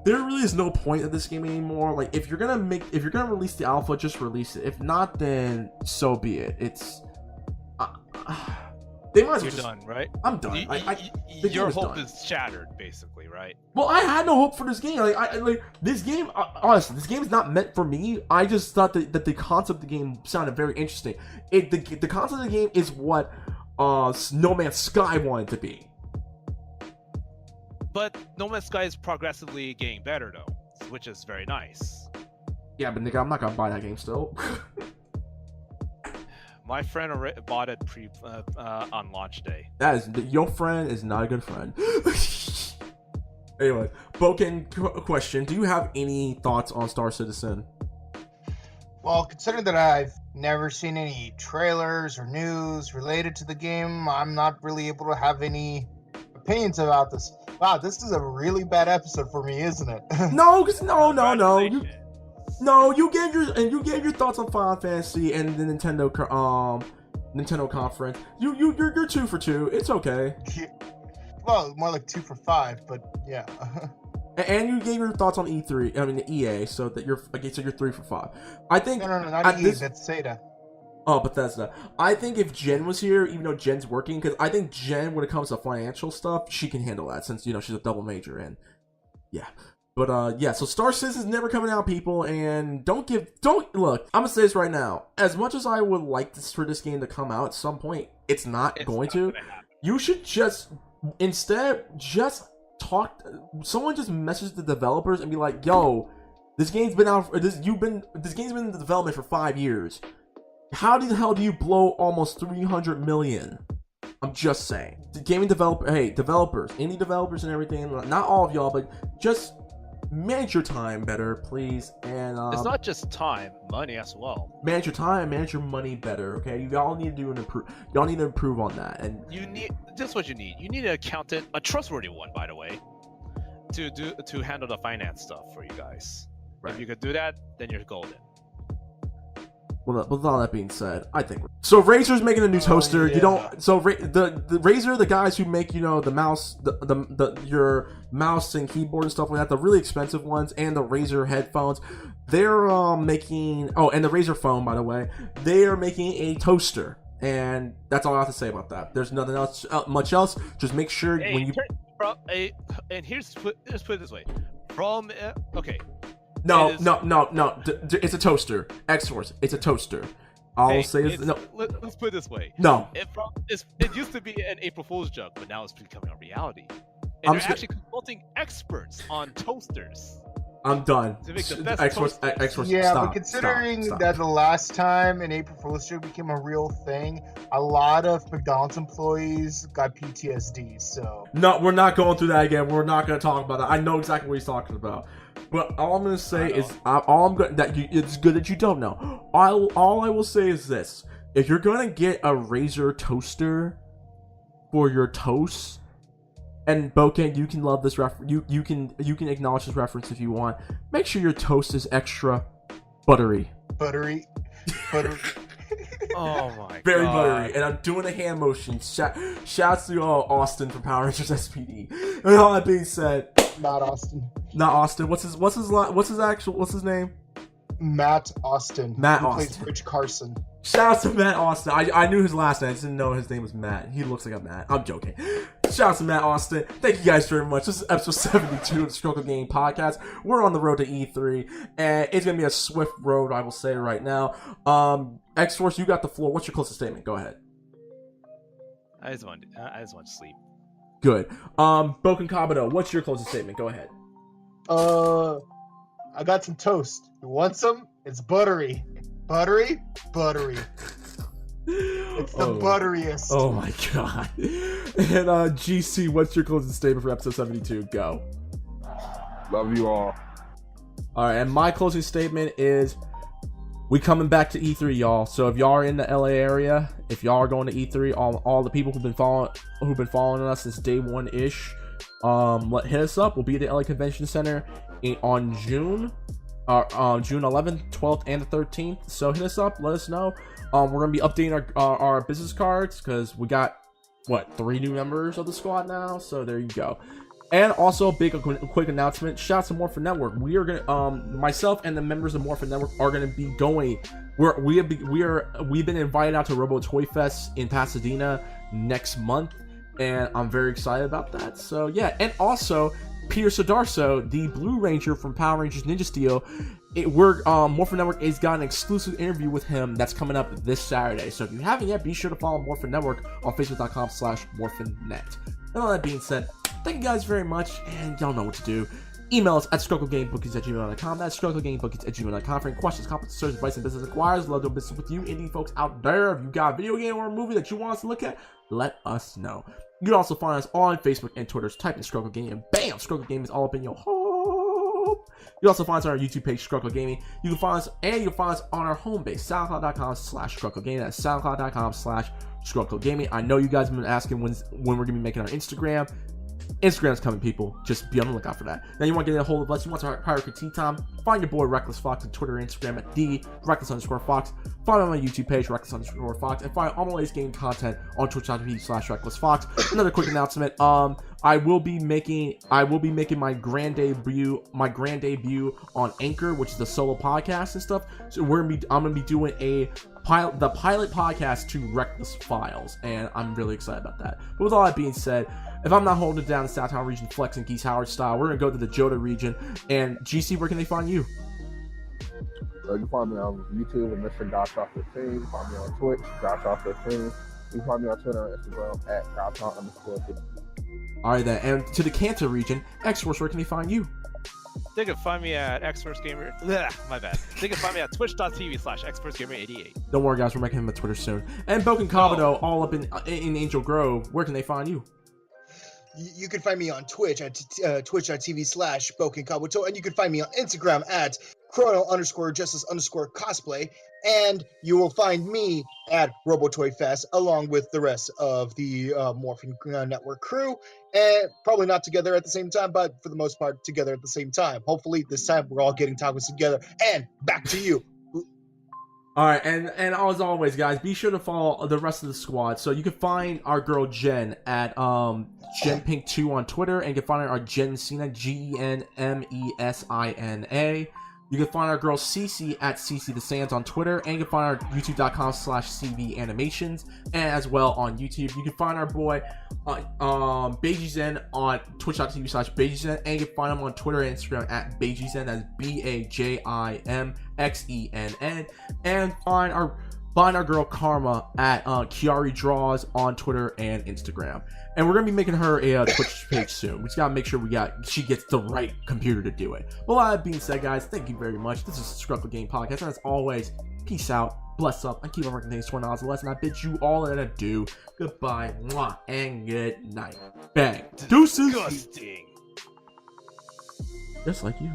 Speaker 2: there really is no point of this game anymore. Like, if you're gonna release the alpha, just release it. If not, then so be it. It's they might as well.
Speaker 1: You're done, right?
Speaker 2: I'm done.
Speaker 1: Your hope is shattered, basically, right?
Speaker 2: Well, I had no hope for this game. This game. Honestly, this game is not meant for me. I just thought that the concept of the game sounded very interesting. The concept of the game is what No Man's Sky wanted to be.
Speaker 1: But No Man's Sky is progressively getting better, though, which is very nice.
Speaker 2: Yeah, but nigga, I'm not gonna buy that game still.
Speaker 1: My friend bought it on launch day.
Speaker 2: Your friend is not a good friend. Anyway, Boken, question: do you have any thoughts on Star Citizen?
Speaker 4: Well, considering that I've never seen any trailers or news related to the game, I'm not really able to have any opinions about this. Wow, this is a really bad episode for me, isn't it?
Speaker 2: No, you gave your thoughts on Final Fantasy and the Nintendo conference. You're 2 for 2. It's okay.
Speaker 4: Well, more like 2 for 5, but yeah.
Speaker 2: And you gave your thoughts on E3. I mean the EA, so that you're 3 for 5. I think
Speaker 4: no, not EA. That's Bethesda.
Speaker 2: Oh, Bethesda. I think if Jen was here, even though Jen's working, because I think Jen, when it comes to financial stuff, she can handle that since she's a double major, and yeah. But yeah, so Star Citizen's never coming out, people, and don't look. I'm gonna say this right now. As much as I would like for this game to come out at some point, it's not going to. You should just talk. Someone just message the developers and be like, "Yo, this game's been out. This game's been in development for 5 years. How the hell do you blow almost 300 million?" I'm just saying. The gaming developer, developers, indie developers, and everything. Not all of y'all, but just manage your time better, please. And
Speaker 1: it's not just time, money as well.
Speaker 2: Manage your time, manage your money better. Okay, y'all need to improve. Y'all need to improve on that. And
Speaker 1: you need what you need. You need an accountant, a trustworthy one, by the way, to handle the finance stuff for you guys. Right. If you could do that, then you're golden.
Speaker 2: Well, with all that being said, I think so. Razer's making a new toaster. Yeah. You don't. So the Razer, the guys who make the mouse, your mouse and keyboard and stuff like that, the really expensive ones, and the Razer headphones, they're making. Oh, and the Razer phone, by the way, they are making a toaster, and that's all I have to say about that. There's nothing else, much else. Just make sure when you.
Speaker 1: And let's put it this way, okay.
Speaker 2: No. It's a toaster. Xforce. It's a toaster. Let's put it this way. No.
Speaker 1: It used to be an April Fool's joke, but now it's becoming a reality. And they're actually consulting experts on toasters.
Speaker 2: I'm done.
Speaker 1: To make the best
Speaker 2: Xforce.
Speaker 4: Yeah,
Speaker 2: stop,
Speaker 4: but considering that the last time an April Fool's joke became a real thing, a lot of McDonald's employees got PTSD. So
Speaker 2: no, we're not going through that again. We're not going to talk about that. I know exactly what he's talking about. But all I'm gonna say is, it's good that you don't know. All I will say is this: if you're gonna get a Razer toaster for your toast, and Boken, you can love this you can acknowledge this reference if you want. Make sure your toast is extra buttery.
Speaker 4: Buttery.
Speaker 1: Oh my god.
Speaker 2: Very buttery. And I'm doing a hand motion. Shouts to Austin from Power Rangers SPD. And all that being said,
Speaker 4: Not Austin.
Speaker 2: What's his name?
Speaker 4: Matt Austin.
Speaker 2: Matt
Speaker 4: who
Speaker 2: Austin.
Speaker 4: plays Rich Carson.
Speaker 2: Shout out to Matt Austin. I knew his last name. I just didn't know his name was Matt. He looks like a Matt. I'm joking. Shout out to Matt Austin. Thank you guys very much. This is episode 72 of the ScrubClub Game Podcast. We're on the road to E3, and it's going to be a swift road, I will say right now. Xforce, you got the floor. What's your closest statement? Go ahead.
Speaker 1: I just want to sleep.
Speaker 2: Good. Boken Kabuto, what's your closest statement? Go ahead.
Speaker 4: I got some toast. You want some? It's buttery. Buttery? Buttery. It's the butteriest.
Speaker 2: Oh my god. And GC, what's your closing statement for episode 72? Go.
Speaker 3: Love you all.
Speaker 2: Alright, and my closing statement is we coming back to E3, y'all. So if y'all are in the LA area, if y'all are going to E3, all the people who've been following us since day one ish, hit us up. We'll be at the LA Convention Center on June 11th, 12th, and the 13th. So hit us up, let us know. We're gonna be updating our business cards because we got 3 new members of the squad now. So there you go. And also a quick announcement. Shout out to Morphin Network. We are gonna myself and the members of Morphin Network are gonna be going. We've been invited out to Robo Toy Fest in Pasadena next month, and I'm very excited about that. So yeah, and also Peter Sodarso, the Blue Ranger from Power Rangers Ninja Steel, Morphin Network has got an exclusive interview with him that's coming up this Saturday. So if you haven't yet, be sure to follow Morphin Network on Facebook.com/MorphinNet. And all that being said, thank you guys very much, and y'all know what to do. Email us at ScrubClubGameBookies@gmail.com. That's ScrubClubGameBookies@gmail.com for any questions, comments, search, advice, and business inquiries. Love doing business with you, indie folks out there. If you got a video game or a movie that you want us to look at, let us know. You can also find us on Facebook and Twitter. Type in ScrubClub Gaming, and bam, ScrubClub Gaming is all up in your home. You also find us on our YouTube page, ScrubClub Gaming. You can find us on our home base, SoundCloud.com/ScrubClub Gaming. That's SoundCloud.com/ScrubClub Gaming. I know you guys have been asking when we're going to be making our Instagram. Instagram's coming, people. Just be on the lookout for that. Now, you want to get a hold of us, you want to pirate tea time, find your boy Reckless Fox on Twitter and Instagram at @Reckless_Fox. Find him on my YouTube page, Reckless_Fox, and find all my latest game content on Twitch.tv/RecklessFox. Another quick announcement. I will be making my grand debut on Anchor, which is a solo podcast and stuff. So I'm gonna be doing the pilot podcast to Reckless Files, and I'm really excited about that. But with all that being said, if I'm not holding it down in the Southtown region, flexing Geese Howard style, we're gonna go to the Joda region. And GC, where can they find you?
Speaker 3: You can find me on YouTube at Mr. Godchild15. You can find me on Twitch, Godchild15. You can find me on Twitter and Instagram at Godchild_15.
Speaker 2: Alright then, and to the Kanto region, Xforce, where can they find you?
Speaker 1: They can find me at Xforce Gamer. My bad. They can find me at twitch.tv/XforceGamer88.
Speaker 2: Don't worry, guys. We're making him a Twitter soon. And Boken Kabuto, all up in Angel Grove. Where can they find you?
Speaker 4: You can find me on Twitch at twitch.tv/BokenKabuto, and you can find me on Instagram at Chrono_Justice_Cosplay, and you will find me at RoboToy Fest along with the rest of the Morphin Network crew, and probably not together at the same time, but for the most part together at the same time. Hopefully this time we're all getting tacos together. And back to you.
Speaker 2: All right, and as always, guys, be sure to follow the rest of the squad. So you can find our girl Jen at Genpink2 on Twitter, and you can find our Gensina, GenMesina. You can find our girl Cece at Cece the Sands on Twitter, and you can find our youtube.com/CV Animations, and as well on YouTube. You can find our boy Bajimxenn on twitch.tv/Bajimxenn, and you can find him on Twitter and Instagram at Bajimxenn. That's BAJIMXENN, and find our girl Karma at Kiari Draws on Twitter and Instagram. And we're gonna be making her a Twitch page soon. We just gotta make sure she gets the right computer to do it. But with that being said, guys, thank you very much. This is the ScrubClub Game Podcast, and as always, peace out, bless up, and keep on working things $20 or less. And I bid you all an adieu, goodbye, mwah, and good night. Bang. Deuces.
Speaker 1: Disgusting.
Speaker 2: Just like you.